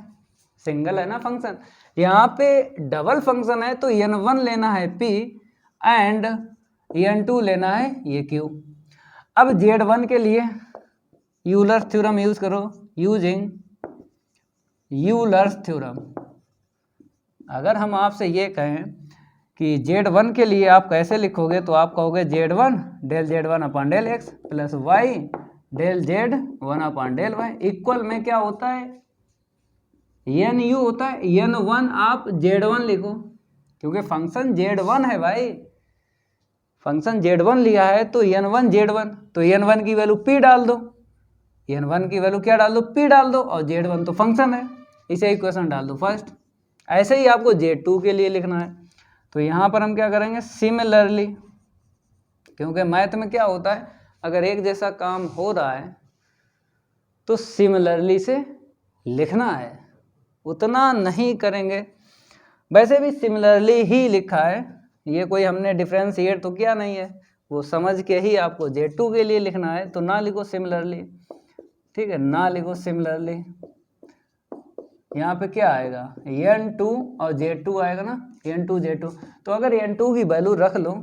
सिंगल है ना फंक्शन। यहाँ पे डबल फंक्शन है तो n1 लेना है p एंड n2 लेना है ये q। अब z1 के लिए यूलर्स थ्योरम यूज करो, यूजिंग यूलर्स थ्योरम। अगर हम आपसे ये कहें कि z1 के लिए आप कैसे लिखोगे, तो आप कहोगे z1 del z1 अपान del x plus y del z1 अपान del y इक्वल में क्या होता है, nu होता है, n1 आप z1 लिखो क्योंकि फंक्शन Z1 है भाई, फंक्शन Z1 लिया है तो n1 Z1, तो n1 की वैल्यू p डाल दो, n1 की वैल्यू क्या डाल दो, p डाल दो, और Z1 तो फंक्शन है, इसे इक्वेशन डाल दो फर्स्ट। ऐसे ही आपको Z2 के लिए लिखना है, तो यहाँ पर हम क्या करेंगे, सिमिलरली, क्योंकि मैथ में क्या होता है, अगर एक जैसा काम हो रहा है तो सिमिलरली से लिखना है, उतना नहीं करेंगे। वैसे भी सिमिलरली ही लिखा है, ये कोई हमने डिफ्रेंशिएट तो किया नहीं है, वो समझ के ही आपको Z2 के लिए लिखना है, तो ना लिखो सिमिलरली, ठीक है, ना लिखो सिमिलरली। यहाँ पे क्या आएगा, n2 और Z2 आएगा ना, n2 Z2, तो अगर n2 की वैल्यू रख लो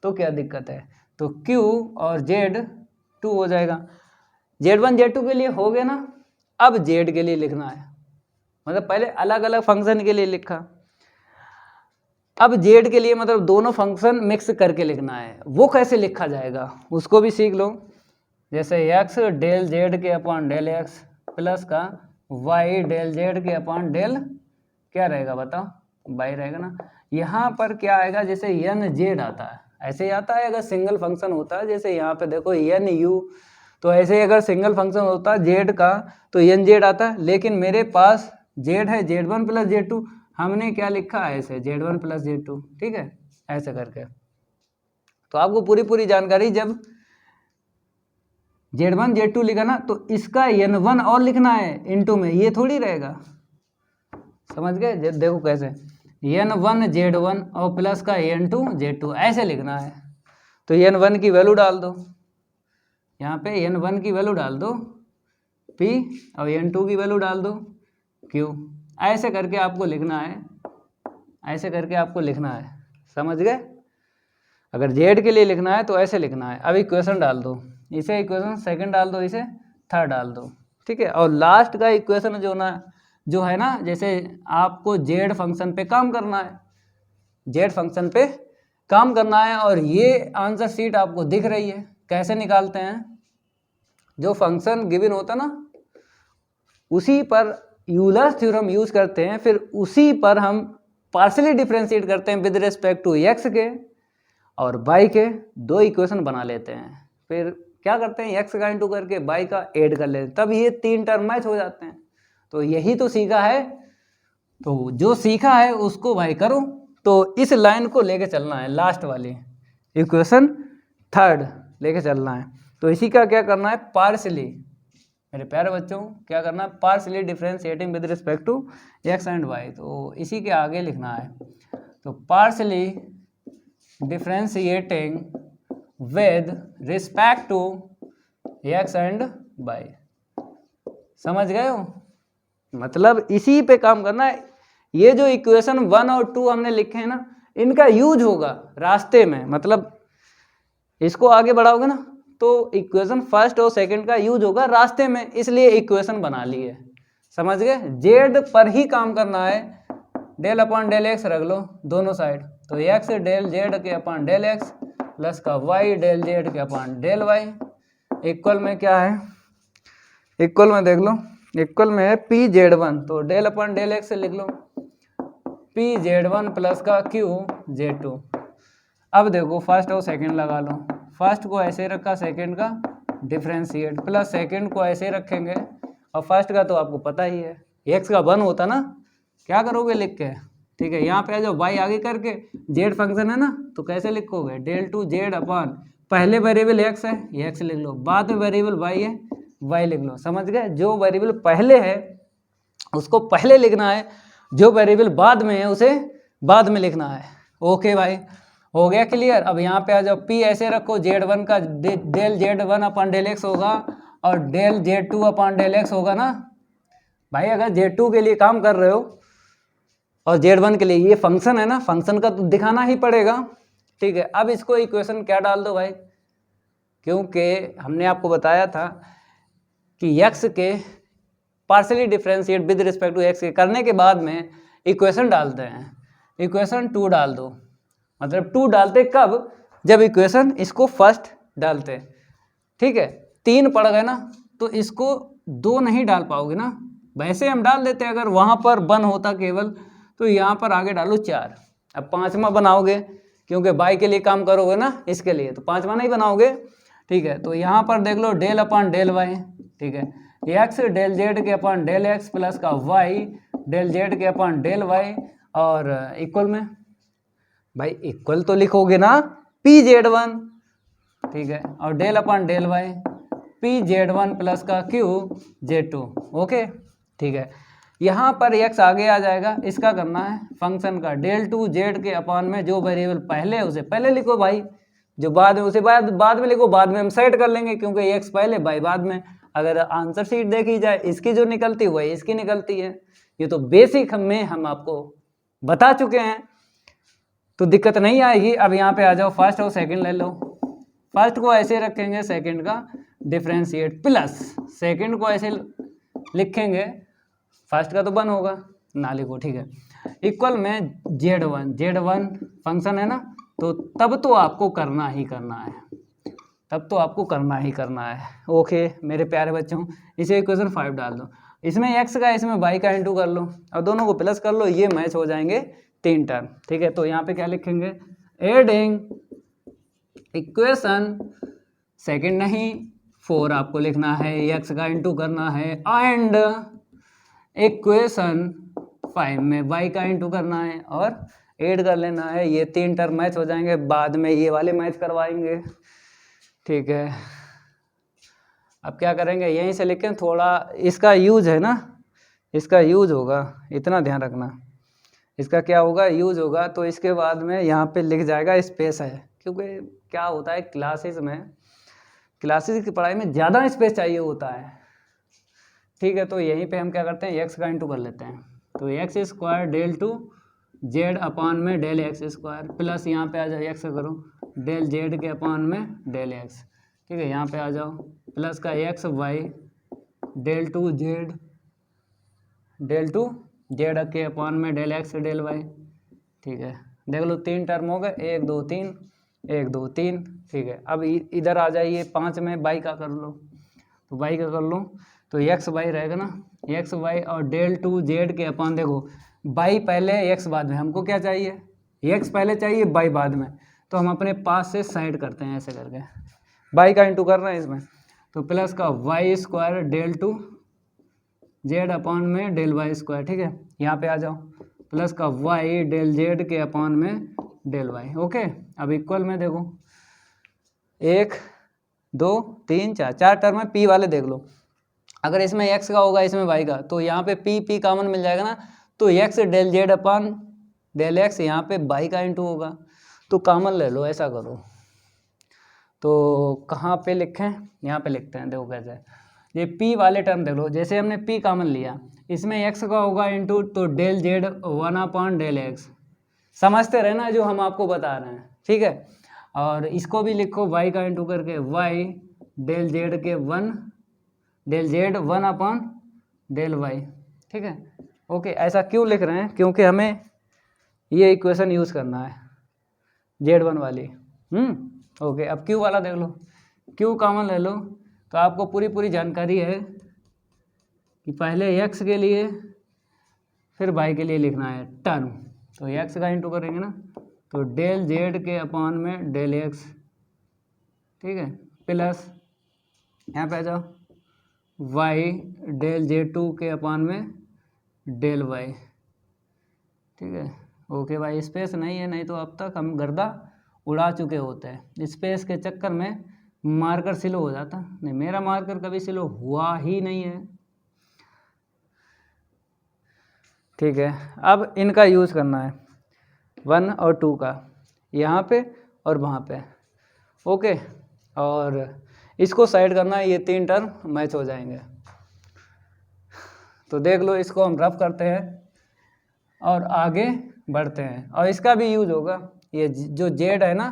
तो क्या दिक्कत है, तो Q और Z2 हो जाएगा। Z1 Z2 के लिए हो गया ना, अब Z के लिए लिखना है, मतलब पहले अलग अलग फंक्शन के लिए लिखा, अब Z के लिए मतलब दोनों फंक्शन मिक्स करके लिखना है। वो कैसे लिखा जाएगा उसको भी सीख लो, जैसे x डेल Z के अपॉन डेल x प्लस का y डेल Z के अपॉन डेल क्या रहेगा बताओ, y रहेगा ना। यहाँ पर क्या आएगा, जैसे n Z आता है, ऐसे ही आता है अगर सिंगल फंक्शन होता है, जैसे यहाँ पे देखो n u, तो ऐसे ही अगर सिंगल फंक्शन होता है Z का तो n Z आता है, लेकिन मेरे पास Z है Z1 प्लस Z2, हमने क्या लिखा है ऐसे Z1 प्लस Z2, ठीक है, ऐसे करके। तो आपको पूरी जानकारी, जब Z1 Z2 लिखा ना तो इसका n1 और लिखना है इनटू में, ये थोड़ी रहेगा, समझ गए, देखो कैसे, n1 Z1 और प्लस का n2 Z2 ऐसे लिखना है। तो n1 की वैल्यू डाल दो, यहाँ पे n1 की वैल्यू डाल दो p और n2 की वैल्यू डाल दो q, ऐसे करके आपको लिखना है, ऐसे करके आपको लिखना है, समझ गए। अगर Z के लिए लिखना है तो ऐसे लिखना है। अब इक्वेशन डाल दो, इसे इक्वेशन सेकंड डाल दो, इसे थर्ड डाल दो, ठीक है। और लास्ट का इक्वेशन जो है ना, जैसे आपको Z फंक्शन पे काम करना है, Z फंक्शन पे काम करना है, और ये आंसर शीट आपको दिख रही है। कैसे निकालते हैं, जो फंक्शन गिवन होता ना उसी पर यूलर्स थ्योरम यूज करते हैं, फिर उसी पर हम पार्शियली डिफरेंशिएट करते हैं विद रिस्पेक्ट टू x के और y के, दो इक्वेशन बना लेते हैं, फिर क्या करते हैं x का इंटू करके y का ऐड कर लेते हैं, तब ये तीन टर्म मैच हो जाते हैं। तो यही तो सीखा है, तो जो सीखा है उसको भाई करो। तो इस लाइन को लेके चलना है, लास्ट वाली इक्वेशन थर्ड लेके चलना है। तो इसी का क्या करना है, पार्शियली, मेरे प्यारे बच्चों क्या करना है, partially differentiating with respect to x and y, तो इसी के आगे लिखना है। तो partially differentiating with respect to x and y, समझ गए हो, मतलब इसी पे काम करना है। ये जो इक्वेशन 1 और 2 हमने लिखे हैं ना, इनका यूज होगा रास्ते में, मतलब इसको आगे बढ़ाओगे ना तो इक्वेशन फर्स्ट और सेकंड का यूज होगा रास्ते में, इसलिए इक्वेशन बना ली है, समझ गए। जेड पर ही काम करना है, डेल अपॉन डेल एक्स रख लो दोनों साइड, तो एक्स डेल जेड के अपॉन डेल एक्स प्लस का वाई डेल जेड के अपॉन डेल वाई, इक्वल में क्या है, इक्वल में देख लो, इक्वल में है पी जेड वन, तो डेल अपॉन डेल एक्स लिख लो पी जेड वन प्लस का क्यू जेड टू। अब देखो फर्स्ट और सेकंड लगा लो, फर्स्ट को ऐसे रखा, सेकंड का डिफरेंशिएट, प्लस सेकंड को ऐसे रखेंगे, और फर्स्ट का तो आपको पता ही है एक्स का 1 होता ना, क्या करोगे लिख के, ठीक है। यहाँ पे आ जाओ, वाई आगे करके, जेड फंक्शन है ना तो कैसे लिखोगे, डेल टू जेड अपॉन पहले वेरिएबल एक्स है ये एक्स लिख लो, बाद में वेरिएबल वाई है वाई लिख लो, समझ गए। जो वेरिएबल पहले है उसको पहले लिखना है, जो वेरिएबल बाद में है उसे बाद में लिखना है। ओके भाई, हो गया क्लियर। अब यहाँ पे आ जाओ, पी ऐसे रखो, जेड वन का del z one upon del x होगा और del z two upon del x होगा ना भाई। अगर जेड टू के लिए काम कर रहे हो और जेड वन के लिए, ये फंक्शन है ना, फंक्शन का तो दिखाना ही पड़ेगा, ठीक है। अब इसको इक्वेशन क्या डाल दो भाई, क्योंकि हमने आपको बताया था कि एक्स के partially differentiate with respect to x के करने के बाद में इक्वेशन डालते हैं, इक्वेशन 2 डाल दो, मतलब 2 डालते कब, जब इक्वेशन इसको फर्स्ट डालते, ठीक है। 3 पड़ गए ना तो इसको 2 नहीं डाल पाओगे ना, वैसे हम डाल देते, अगर वहाँ पर 1 होता केवल तो यहाँ पर आगे डालो 4, अब पांचवा बनाओगे, क्योंकि बाई के लिए काम करोगे ना, इसके लिए तो पांचवा नहीं बनाओगे, ठीक है। तो यहाँ पर देख लो डेल अपॉन डेल वाई, ठीक है, एक्स डेल जेड के अपॉन डेल एक्स प्लस का वाई डेल जेड के अपॉन डेल वाई, और इक्वल में भाई इक्वल तो लिखोगे ना पी जेड वन, ठीक है, और del upon del y p z one plus का क्यू जेड टू, ओके, ठीक है। यहाँ पर x आगे आ जाएगा, इसका करना है फंक्शन का डेल टू जेड के अपॉन में जो वेरिएबल पहले है उसे पहले लिखो भाई, जो बाद में उसे बाद में लिखो, बाद में हम सेट कर लेंगे क्योंकि x पहले बाई बाद में। अगर आंसर शीट देखी जाए इसकी जो निकलती है वही इसकी निकलती है, ये तो बेसिक में हम आपको बता चुके हैं, तो दिक्कत नहीं आएगी। अब यहाँ पे आ जाओ, फर्स्ट और सेकंड ले लो, फर्स्ट को ऐसे रखेंगे सेकंड का डिफरेंशिएट प्लस सेकंड को ऐसे लिखेंगे, फर्स्ट का तो वन होगा ना लिखो, ठीक है, इक्वल में जेड वन फंक्शन है ना, तो तब तो आपको करना ही करना है, तब तो आपको करना ही करना है, ओके मेरे प्यारे बच्चों। इसे इक्वेशन 5 डाल दो, इसमें x का इसमें y का इंटू कर लो और दोनों को प्लस कर लो, ये मैच हो जाएंगे 3 टर्म, ठीक है। तो यहाँ पे क्या लिखेंगे, एडिंग इक्वेशन सेकंड नहीं 4 आपको लिखना है, x का इंटू करना है, एंड इक्वेशन 5 में y का इंटू करना है और ऐड कर लेना है, ये 3 टर्म मैच हो जाएंगे, बाद में ये वाले मैच करवाएंगे, ठीक है। अब क्या करेंगे, यहीं से लिखें, थोड़ा इसका यूज है ना, इसका यूज होगा, इतना ध्यान रखना, इसका क्या होगा, यूज होगा, तो इसके बाद में यहाँ पे लिख जाएगा स्पेस है, क्योंकि क्या होता है क्लासेस की पढ़ाई में ज़्यादा स्पेस चाहिए होता है, ठीक है। तो यहीं पे हम क्या करते हैं, x का इंटू कर लेते हैं, तो x square del two z upon में डेल एक्स स्क्वायर प्लस यहाँ पे आ जाओ x करो डेल जेड के अपॉन में डेल x, ठीक है, यहाँ पे आ जाओ प्लस का x y del two z के अपॉन में डेल एक्स डेल वाई, ठीक है। देख लो 3 टर्म हो गए, 1 2 3 1 2 3, ठीक है। अब इधर आ जाइए 5 में बाई का कर लो, तो बाई का कर लो, तो एक्स वाई रहेगा ना, एक्स वाई और डेल टू जेड के अपॉन, देखो बाई पहले एक्स बाद में, हमको क्या चाहिए, एक्स पहले चाहिए बाई बाद में, तो हम अपने पास से साइड करते हैं ऐसे करके, बाई का इंटू कर रहे हैं इसमें, तो प्लस का Y square del two z upon में डेल वाई स्क्वायर, ठीक है। यहाँ पे आ जाओ प्लस का वाई डेल जेड के अपॉन में डेल वाई, ओके। अब इक्वल में देखो 1 2 3 4 टर्म में पी वाले देख लो, अगर इसमें x का होगा इसमें y का, तो यहाँ पे p कॉमन मिल जाएगा ना, तो x del z upon del x, यहाँ पे y का इंटू होगा, तो कॉमन ले लो, ऐसा करो। तो कहाँ पे लिखें, यहाँ पे लिखते हैं, देखो कैसे, ये p वाले टर्म देख लो, जैसे हमने p कॉमन लिया, इसमें x का होगा इंटू, तो del z 1 upon del x, समझते रहे ना जो हम आपको बता रहे हैं, ठीक है। और इसको भी लिखो y का इंटू करके y डेल जेड के 1 del z 1 upon del y, ठीक है, ओके। ऐसा क्यों लिख रहे हैं, क्योंकि हमें ये इक्वेशन यूज़ करना है z1 वाली, ओके। अब q वाला देख लो, q कॉमन ले लो, तो आपको पूरी जानकारी है कि पहले x के लिए फिर y के लिए लिखना है टर्म, तो x का इंटू करेंगे ना, तो डेल जेड के अपॉन में डेल x, ठीक है, प्लस यहाँ पे आ जाओ y डेल जेड टू के अपॉन में डेल y, ठीक है, ओके भाई। स्पेस नहीं है, नहीं तो अब तक हम गर्दा उड़ा चुके होते हैं, स्पेस के चक्कर में मार्कर स्लो हो जाता, नहीं मेरा मार्कर कभी स्लो हुआ ही नहीं है, ठीक है। अब इनका यूज़ करना है 1 और 2 का, यहाँ पे और वहाँ पे, ओके, और इसको साइड करना है, ये 3 टर्म मैच हो जाएंगे। तो देख लो, इसको हम रफ करते हैं और आगे बढ़ते हैं, और इसका भी यूज होगा, ये जो जेड है ना,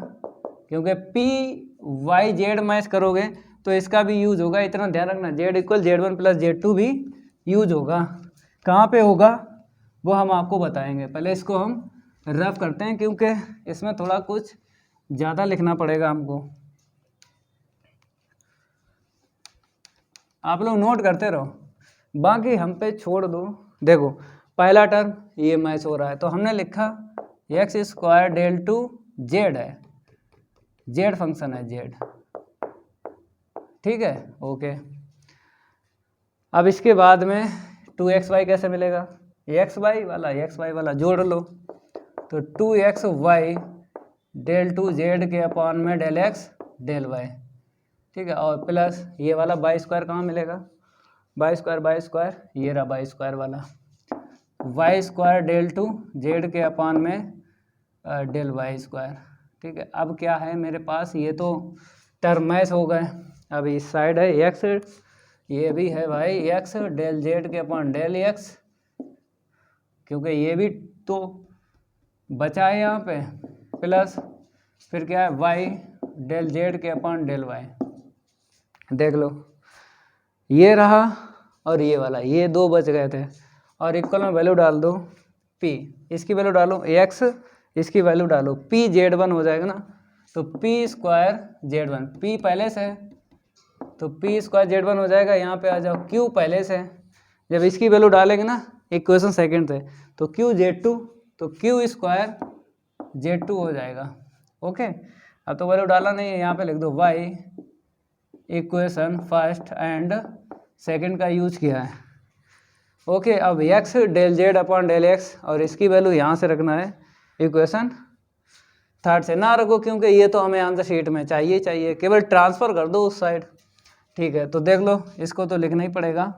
क्योंकि पी वाई जेड मैच करोगे तो इसका भी यूज होगा, इतना ध्यान रखना, जेड इक्वल जेड1 प्लस जेड2 भी यूज होगा। कहाँ पे होगा वो हम आपको बताएंगे, पहले इसको हम रफ करते हैं क्योंकि इसमें थोड़ा कुछ ज़्यादा लिखना पड़ेगा हमको, आप लोग नोट करते रहो, बाकी हम पे छोड़ दो। देखो पहला टर्म ये मैच हो रहा है, तो हमने लिखा x square del two z है, जेड फंक्शन है जेड, ठीक है ओके। अब इसके बाद में 2xy कैसे मिलेगा, एक्स वाई वाला जोड़ लो, तो 2xy डेल टू जेड के अपॉन में डेल एक्स डेल वाई, ठीक है, और प्लस ये वाला वाई स्क्वायर कहाँ मिलेगा, वाई स्क्वायर ये रहा वाई स्क्वायर वाला, y square del two z के अपॉन में डेल वाई स्क्वायर, ठीक है। अब क्या है मेरे पास, ये तो टर्म मैच हो गए। अब इस साइड है एक्स, ये भी है भाई एक्स डेल जेड के अपॉन डेल एक्स, क्योंकि ये भी तो बचा है यहाँ पे, प्लस फिर क्या है वाई डेल जेड के अपॉन डेल वाई, देख लो ये रहा और ये वाला, ये दो बच गए थे, और इक्वल में वैल्यू डाल दो p, इसकी वैल्यू डालो x, इसकी वैल्यू डालो p z1 हो जाएगा ना, तो p स्क्वायर z1, p पहले से है तो p स्क्वायर z1 हो जाएगा, यहाँ पे आ जाओ q पहले से है, जब इसकी वैल्यू डालेंगे ना इक्वेशन सेकंड से, तो q z2, तो q स्क्वायर z2 हो जाएगा, ओके। अब तो वैल्यू डाला नहीं है, यहाँ पे लिख दो y equation first and second का यूज किया है, ओके। अब x del z upon del x, और इसकी वैल्यू यहाँ से रखना है इक्वेशन थर्ड से, ना रखो क्योंकि ये तो हमें आंसर शीट में चाहिए, केवल ट्रांसफ़र कर दो उस साइड, ठीक है। तो देख लो इसको तो लिखना ही पड़ेगा,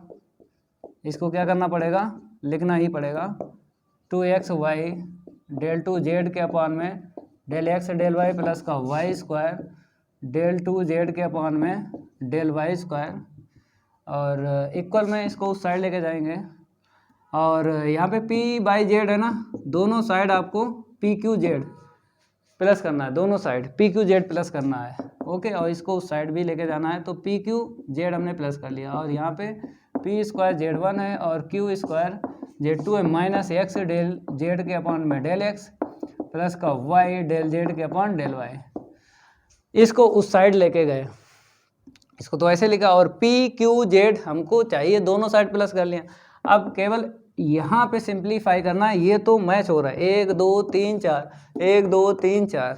इसको क्या करना पड़ेगा, लिखना ही पड़ेगा, 2xy डेल टू जेड के अपॉन में del x del Y plus का Y square del two z के अपॉन में डेल वाई स्क्वायर, और इक्वल में इसको उस साइड लेके जाएंगे, और यहाँ पे p बाई जेड है ना, दोनों साइड आपको पी क्यू जेड प्लस करना है, दोनों side P q Z plus करना है, ओके। और इसको उस साइड भी लेके जाना है, तो पी क्यू जेड हमने प्लस कर लिया, और यहाँ पे पी स्क्वायर जेड वन है और क्यू स्क्वायर जेड टू है, माइनस एक्स डेल जेड के अपॉन में डेल एक्स प्लस का वाई डेल जेड के अपॉन डेल वाई, इसको उस साइड लेके गए, इसको तो ऐसे लिखा, और पी क्यू जेड हमको चाहिए, दोनों साइड प्लस कर लिया। अब केवल यहाँ पे सिंप्लीफाई करना है, ये तो मैच हो रहा है 1 2 3 4, 1 2 3 4,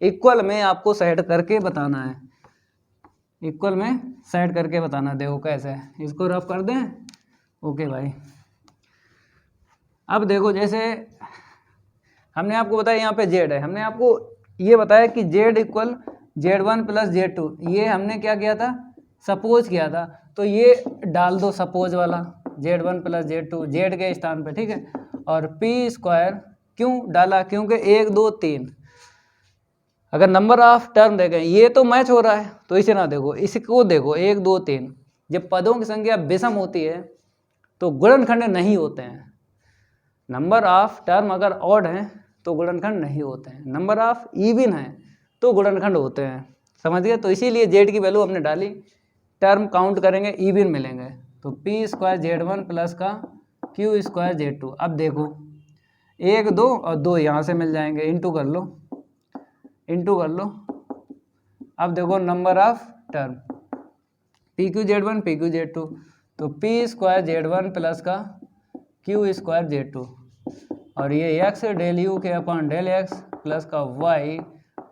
इक्वल में आपको सेट करके बताना है, इक्वल में सेट करके बताना, देखो कैसे है, इसको रफ कर दें, ओके भाई। अब देखो जैसे हमने आपको बताया यहाँ पे जेड है, हमने आपको ये बताया कि Z equal z1 plus z2, ये हमने क्या किया था, सपोज किया था, तो ये डाल दो सपोज वाला z1 प्लस z2 जेड के स्थान पे, ठीक है। और p स्क्वायर क्यों डाला, क्योंकि 1 2 3 अगर नंबर ऑफ टर्म देखें ये तो मैच हो रहा है, तो इसे ना देखो, इसको देखो 1 2 3, जब पदों की संख्या विषम होती है तो गुणनखंड नहीं होते हैं, नंबर ऑफ टर्म अगर ऑड हैं तो गुणनखंड नहीं होते हैं, नंबर ऑफ इवन है तो गुणनखंड होते हैं, समझ गए। तो इसीलिए जेड की वैल्यू हमने डाली, टर्म काउंट करेंगे इवन मिलेंगे, तो p square z one plus का क्यू स्क्वायर जेड टू। अब देखो 1 2 और 2 यहाँ से मिल जाएंगे, इंटू कर लो, इंटू कर लो। अब देखो number of term p q z one p q z two, तो p square z one plus का क्यू स्क्वायर जेड टू, और ये एक्स डेल यू के अपॉन डेल एक्स प्लस का वाई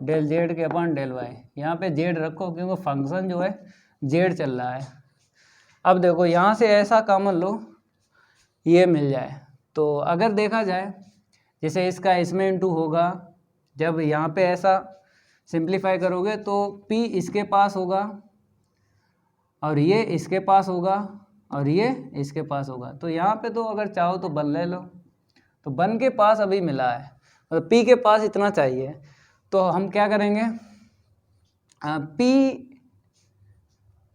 डेल जेड के अपॉन डेल वाई, यहाँ पे Z रखो क्योंकि फंक्शन जो है जेड चल रहा है। अब देखो यहाँ से ऐसा कॉमन लो, ये मिल जाए, तो अगर देखा जाए जैसे इसका इसमें इंटू होगा, जब यहाँ पे ऐसा सिंप्लीफाई करोगे तो p इसके पास होगा और ये इसके पास होगा और ये इसके पास होगा, तो यहाँ पे तो अगर चाहो तो 1 ले लो, तो 1 के पास अभी मिला है, मतलब p के पास इतना चाहिए, तो हम क्या करेंगे,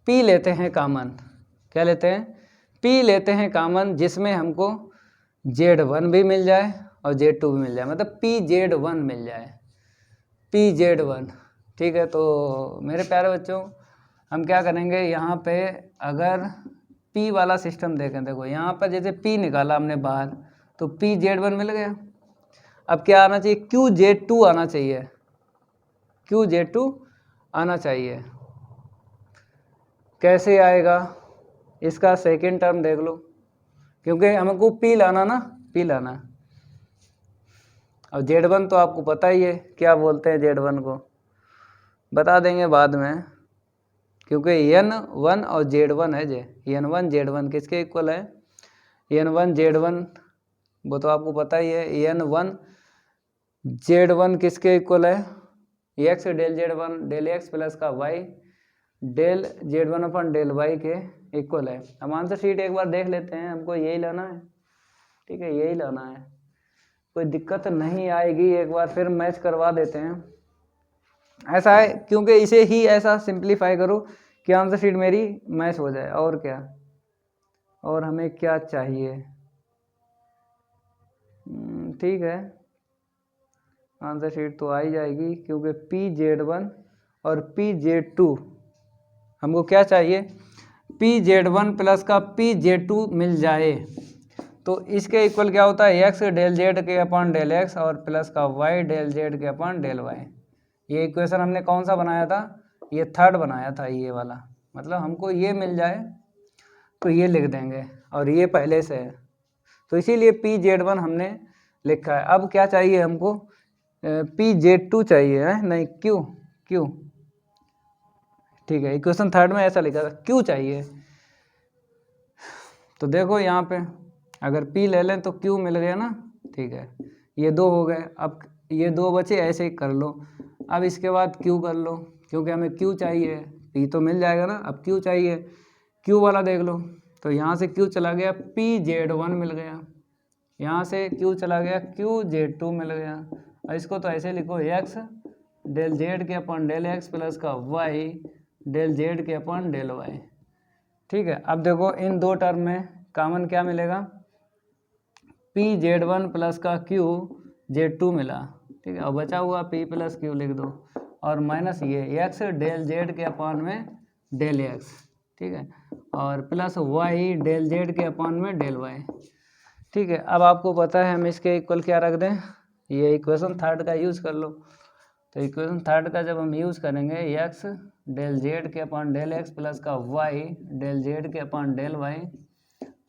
p लेते हैं कॉमन, क्या लेते हैं, p लेते हैं कॉमन, जिसमें हमको z1 भी मिल जाए और z2 भी मिल जाए, मतलब pz1 मिल जाए, pz1, ठीक है। तो मेरे प्यारे बच्चों हम क्या करेंगे, यहाँ पे अगर p वाला सिस्टम देखें, देखो यहाँ पर जैसे p निकाला हमने बाहर, तो pz1 मिल गया। अब क्या आना चाहिए, qz2 आना चाहिए, qz2 आना चाहिए। कैसे आएगा, इसका सेकेंड टर्म देख लो, क्योंकि हमको p लाना ना, p लाना, और Z1 तो आपको पता ही है क्या बोलते हैं Z1 को, बता देंगे बाद में, क्योंकि N1 और Z1 है जे, N1 Z1 किसके इक्वल है, N1 Z1 वो तो आपको पता ही है, N1 Z1 किसके इक्वल है, x del Z1 del x plus का y del Z1 upon del y के इक्वल है। हम आंसर शीट एक बार देख लेते हैं, हमको यही लाना है, ठीक है, यही लाना है, कोई दिक्कत नहीं आएगी, एक बार फिर मैच करवा देते हैं। ऐसा है क्योंकि इसे ही ऐसा सिंप्लीफाई करो कि आंसर शीट मेरी मैच हो जाए, और क्या, और हमें क्या चाहिए, ठीक है, आंसर शीट तो आ ही जाएगी, क्योंकि PZ1 और PZ2 हमको क्या चाहिए, PZ1 प्लस का PZ2 मिल जाए तो इसके इक्वल क्या होता है, x डेल z के अपॉन डेल x और प्लस का y डेल z के अपॉन डेल y। ये इक्वेशन हमने कौन सा बनाया था, ये थर्ड बनाया था, ये वाला, मतलब हमको ये मिल जाए तो ये लिख देंगे, और ये पहले से है तो इसीलिए PZ1 हमने लिखा है। अब क्या चाहिए हमको, PZ2 चाहिए है, नहीं क्यों, ठीक है, इक्वेशन थर्ड में ऐसा लिखा था, क्यों चाहिए, तो देखो यहाँ पे अगर P ले लें तो Q मिल गया ना, ठीक है, ये दो हो गए, अब ये दो बचे, ऐसे ही कर लो, अब इसके बाद Q कर लो, क्योंकि हमें Q चाहिए, P तो मिल जाएगा ना, अब Q चाहिए, Q वाला देख लो, तो यहाँ से Q चला गया, PZ1 मिल गया, यहाँ से Q चला गया, QZ2 मिल गया, और इसको तो ऐसे लिखो, x डेल z के अपॉन डेल x प्लस का y डेल z के अपॉन डेल y, ठीक है। अब देखो इन दो टर्म में कॉमन क्या मिलेगा, PZ1 प्लस का QZ2 मिला, ठीक है, और बचा हुआ P प्लस Q लिख दो, और माइनस ये x डेल z के अपॉन में डेल x, ठीक है, और प्लस y डेल z के अपॉन में डेल y, ठीक है। अब आपको पता है हम इसके इक्वल क्या रख दें, ये इक्वेशन थर्ड का यूज़ कर लो, तो इक्वेशन थर्ड का जब हम यूज़ करेंगे, x डेल z के अपॉन डेल x प्लस का y डेल z के अपॉन डेल y,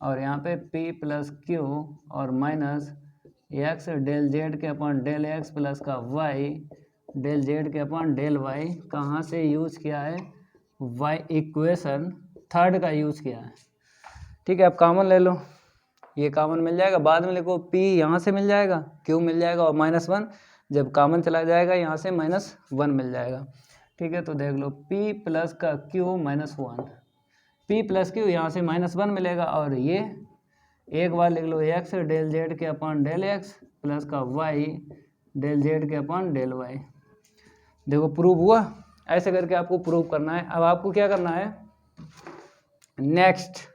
और यहाँ पे P प्लस Q और माइनस x डेल z के अपॉन डेल x प्लस का y डेल z के अपॉन डेल y, कहाँ से यूज़ किया है, y इक्वेशन थर्ड का यूज़ किया है, ठीक है। अब कॉमन ले लो, ये कॉमन मिल जाएगा, बाद में लिखो P यहाँ से मिल जाएगा, Q मिल जाएगा, और -1 जब कॉमन चला जाएगा यहाँ से -1 मिल जाएगा, ठीक है। तो देख लो P प्लस का Q -1, P प्लस Q यहाँ से -1 मिलेगा, और ये एक बार लिख लो x डेल z के अपॉन डेल x प्लस का y डेल z के अपॉन डेल y। देखो प्रूव हुआ, ऐसे करके आपको प्रूव करना है। अब आपको क्या करना है, नेक्स्ट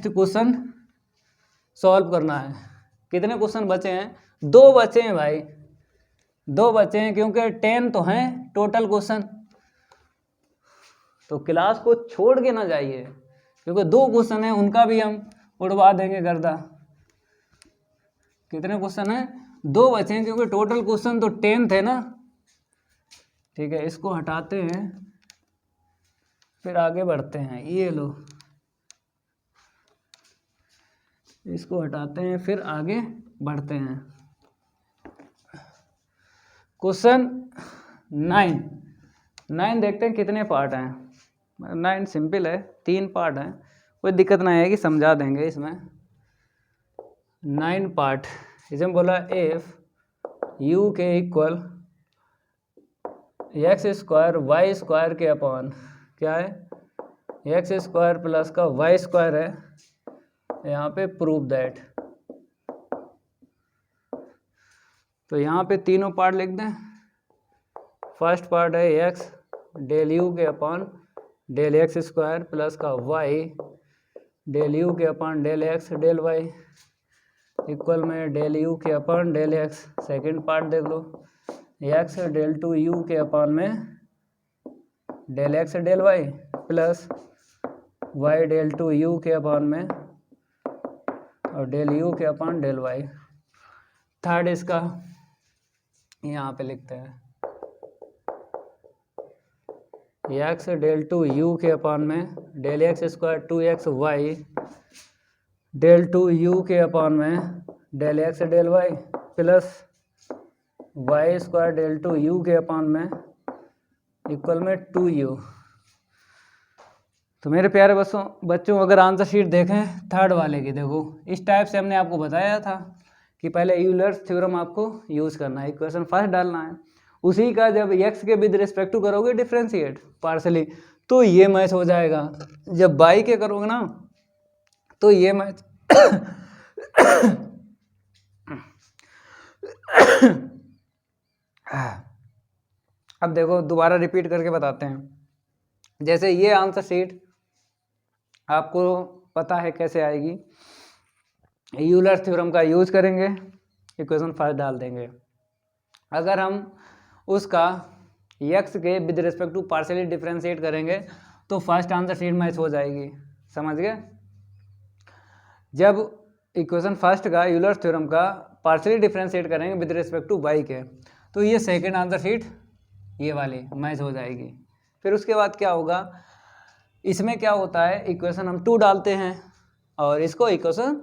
क्वेश्चन सॉल्व करना है। कितने क्वेश्चन बचे हैं, 2 बचे हैं भाई, 2 बचे हैं, क्योंकि 10 तो हैं टोटल क्वेश्चन, तो क्लास को छोड़ के ना जाइए, क्योंकि 2 क्वेश्चन हैं, उनका भी हम उड़वा देंगे गर्दा। कितने क्वेश्चन हैं, 2 बचे हैं, क्योंकि टोटल क्वेश्चन तो 10 थे ना, ठीक है। इसको हटाते हैं, फिर आगे बढ़ते हैं, ये लो, इसको हटाते हैं, फिर आगे बढ़ते हैं। क्वेश्चन 9 देखते हैं कितने पार्ट हैं। 9 सिंपल है, 3 पार्ट हैं, कोई दिक्कत नहीं आएगी, समझा देंगे इसमें। 9 पार्ट, इसमें बोला इफ u के equal x square y square के अपॉन क्या है, x स्क्वायर प्लस का y स्क्वायर है, यहाँ पे प्रूव दैट, तो यहाँ पे तीनों पार्ट लिख दें। फर्स्ट पार्ट है x डेल u के upon del x square plus का y डेल u के upon del x del y equal में डेल u के upon del x। Second part देख लो, x डेल टू u के अपॉन में del x del y plus y del two u के upon में और डेल u के अपॉन डेल y। थर्ड इसका यहाँ पे लिखते हैं, x डेल टू u के अपॉन में del x square 2x y del two u के अपॉन में del x del y plus y square del two u के अपान में इक्वल में 2u। तो मेरे प्यारे बच्चों अगर आंसर शीट देखें थर्ड वाले की, देखो इस टाइप से हमने आपको बताया था कि पहले यूलर्स थ्योरम आपको यूज़ करना है, इक्वेशन फर्स्ट डालना है, उसी का जब x के विद रिस्पेक्ट टू करोगे डिफ्रेंशिएट पार्शली तो ये मैच हो जाएगा। जब y के करोगे ना तो ये मैच अब देखो दोबारा रिपीट करके बताते हैं। जैसे ये आंसर शीट आपको पता है कैसे आएगी, यूलर थ्योरम का यूज करेंगे, इक्वेशन फर्स्ट डाल देंगे। अगर हम उसका x के with respect to partially differentiate करेंगे तो फर्स्ट आंसर शीट मैच हो जाएगी, समझ गए। जब इक्वेशन फर्स्ट का यूलर थ्योरम का पार्शियली डिफरेंशिएट करेंगे विद रिस्पेक्ट टू y के तो ये सेकेंड आंसर शीट ये वाली मैच हो जाएगी। फिर उसके बाद क्या होगा, इसमें क्या होता है, इक्वेशन हम 2 डालते हैं और इसको इक्वेशन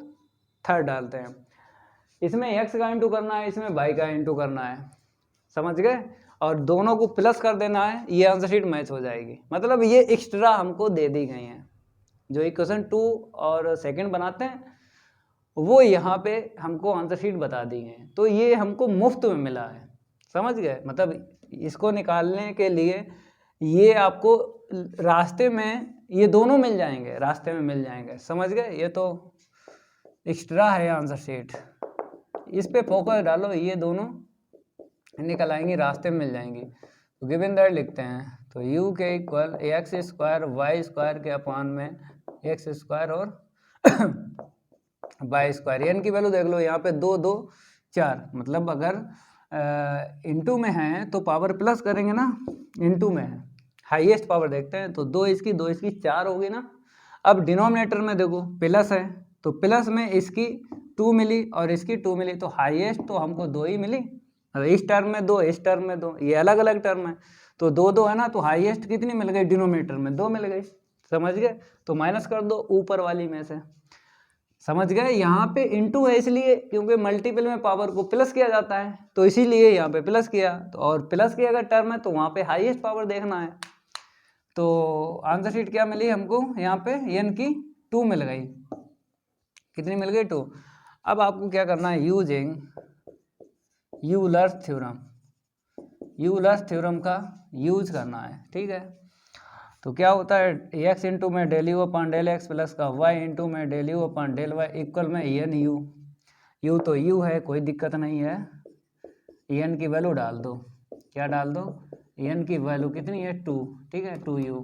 थर्ड डालते हैं। इसमें x का इंटू करना है, इसमें y का इंटू करना है, समझ गए, और दोनों को प्लस कर देना है, ये आंसर शीट मैच हो जाएगी। मतलब ये एक्स्ट्रा हमको दे दी गई हैं, जो इक्वेशन 2 और सेकंड बनाते हैं वो यहाँ पे हमको आंसर शीट बता दी गई हैं। तो ये हमको मुफ्त में मिला है, समझ गए। मतलब इसको निकालने के लिए ये आपको रास्ते में ये दोनों मिल जाएंगे, रास्ते में मिल जाएंगे, समझ गए। ये तो एक्स्ट्रा है आंसर शीट, इस पे फोकस डालो, ये दोनों निकल आएंगी, रास्ते में मिल जाएंगी। तो गिवन दैट लिखते हैं, तो u के equal x square y square के अपान में एक्स स्क्वायर और वाई स्क्वायर। एन की वैल्यू देख लो, यहाँ पे 2 2 4, मतलब अगर इनटू में है तो पावर प्लस करेंगे ना, इनटू में है हाईएस्ट पावर देखते हैं, तो 2 इसकी 4 होगी ना। अब डिनोमिनेटर में देखो प्लस है तो प्लस में इसकी 2 मिली और इसकी 2 मिली, तो हाईएस्ट तो हमको 2 ही मिली। अब इस टर्म में 2, इस टर्म में 2, ये अलग अलग टर्म है, तो 2 2 है ना, तो हाईएस्ट कितनी मिल गई, डिनोमिनेटर में 2 मिल गई, समझ गए। तो माइनस कर दो ऊपर वाली में से, समझ गए। यहाँ पे इनटू है इसलिए क्योंकि मल्टीपल में पावर को प्लस किया जाता है, तो इसीलिए यहाँ पे प्लस किया। तो और प्लस की अगर टर्म है तो वहाँ पे हाईएस्ट पावर देखना है। तो आंसर शीट क्या मिली हमको, यहाँ पे एन की 2 मिल गई, कितनी मिल गई 2। अब आपको क्या करना है, using Euler's theorem, Euler's theorem का यूज करना है, ठीक है। तो क्या होता है, x इंटू में del u upon del x plus का y इंटू में del u upon del y equal में एन यू। यू तो यू है, कोई दिक्कत नहीं है, एन की वैल्यू डाल दो, क्या डाल दो, एन की वैल्यू कितनी है 2, ठीक है 2u।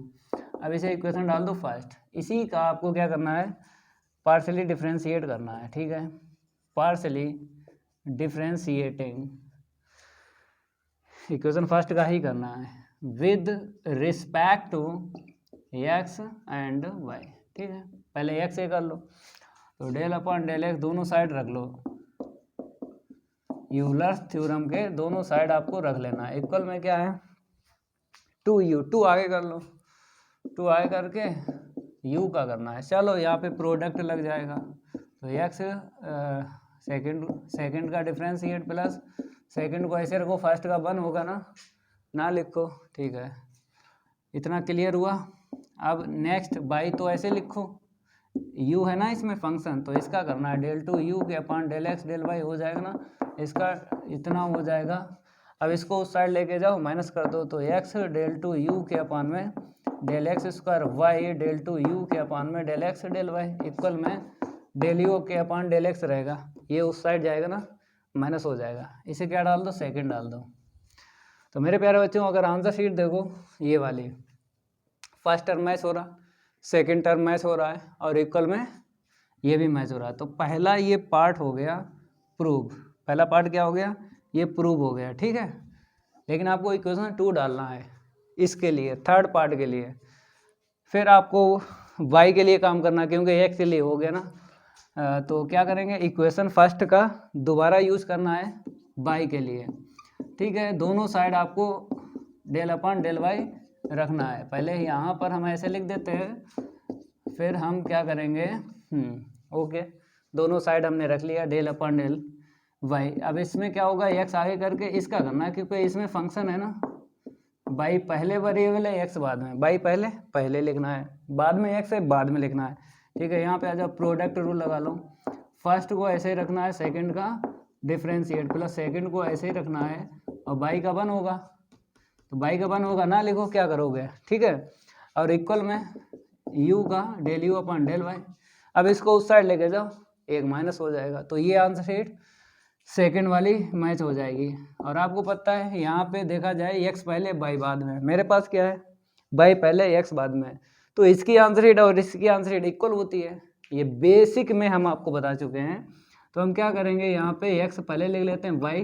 अब इसे इक्वेशन डाल दो फर्स्ट, इसी का आपको क्या करना है, पार्शली डिफ्रेंशिएट करना है, ठीक है। पार्शली डिफ्रेंशिएटिंग इक्वेशन फर्स्ट का ही करना है with respect to x and y, ठीक है। पहले x से कर लो, तो डेल अपॉन डेल x दोनों साइड रख लो, यूलर्स थ्योरम के दोनों साइड आपको रख लेना है। इक्वल में क्या है 2u, 2 आगे कर लो, 2 आगे करके u का करना है। चलो यहाँ पे प्रोडक्ट लग जाएगा, तो x सेकंड का डिफरेंशिएट प्लस सेकंड को ऐसे रखो, फर्स्ट का 1 होगा ना लिखो, ठीक है। इतना क्लियर हुआ। अब नेक्स्ट बाई तो ऐसे लिखो, u है ना इसमें फंक्शन, तो इसका करना है डेल टू यू के upon del x del y हो जाएगा ना, इसका इतना हो जाएगा। अब इसको उस साइड लेके जाओ, माइनस कर दो, तो x डेल टू यू के अपान में del x square y del two u के अपान में del x del y equal में डेल यू के अपान डेल एक्स रहेगा, ये उस साइड जाएगा ना, माइनस हो जाएगा। इसे क्या डाल दो, सेकंड डाल दो। तो मेरे प्यारे बच्चों अगर आंसर शीट देखो, ये वाली फर्स्ट टर्म मैच हो रहा, सेकंड टर्म मैच हो रहा है और इक्वल में ये भी मैच हो रहा है। तो पहला ये पार्ट हो गया प्रूव, पहला पार्ट क्या हो गया, ये प्रूव हो गया, ठीक है। लेकिन आपको इक्वेशन 2 डालना है इसके लिए, थर्ड पार्ट के लिए। फिर आपको y के लिए काम करना, क्योंकि x के लिए हो गया ना, तो क्या करेंगे, इक्वेशन फर्स्ट का दोबारा यूज़ करना है y के लिए, ठीक है। दोनों साइड आपको डेल अपॉन डेल वाई रखना है। पहले यहाँ पर हम ऐसे लिख देते हैं, फिर हम क्या करेंगे, ओके, दोनों साइड हमने रख लिया डेल अपॉन डेल वाई। अब इसमें क्या होगा, एक्स आगे करके इसका करना है, क्योंकि इसमें फंक्शन है ना, वाई पहले वेरिएबल है, एक्स बाद में। वाई पहले पहले लिखना है, बाद में एक्स है बाद में लिखना है, ठीक है। यहाँ पे आ जाओ, प्रोडक्ट रूल लगा लो। फर्स्ट को ऐसे ही रखना है, सेकंड का डिफ्रेंशिएट प्लस सेकंड को ऐसे ही रखना है, और बाई का 1 होगा, तो बाई का 1 होगा ना, लिखो क्या करोगे, ठीक है। और इक्वल में यू का del u upon del y. अब इसको उस साइड लेके जाओ, एक माइनस हो जाएगा, तो ये आंसर शीट सेकंड वाली मैच हो जाएगी। और आपको पता है यहाँ पे देखा जाए एक्स पहले बाई बाद में, मेरे पास क्या है, बाई पहले एक्स बाद में, तो इसकी आंसर शीट और इसकी आंसर शीट इक्वल होती है। ये बेसिक में हम आपको बता चुके हैं। तो हम क्या करेंगे, यहाँ पे एक्स पहले लिख लेते हैं, वाई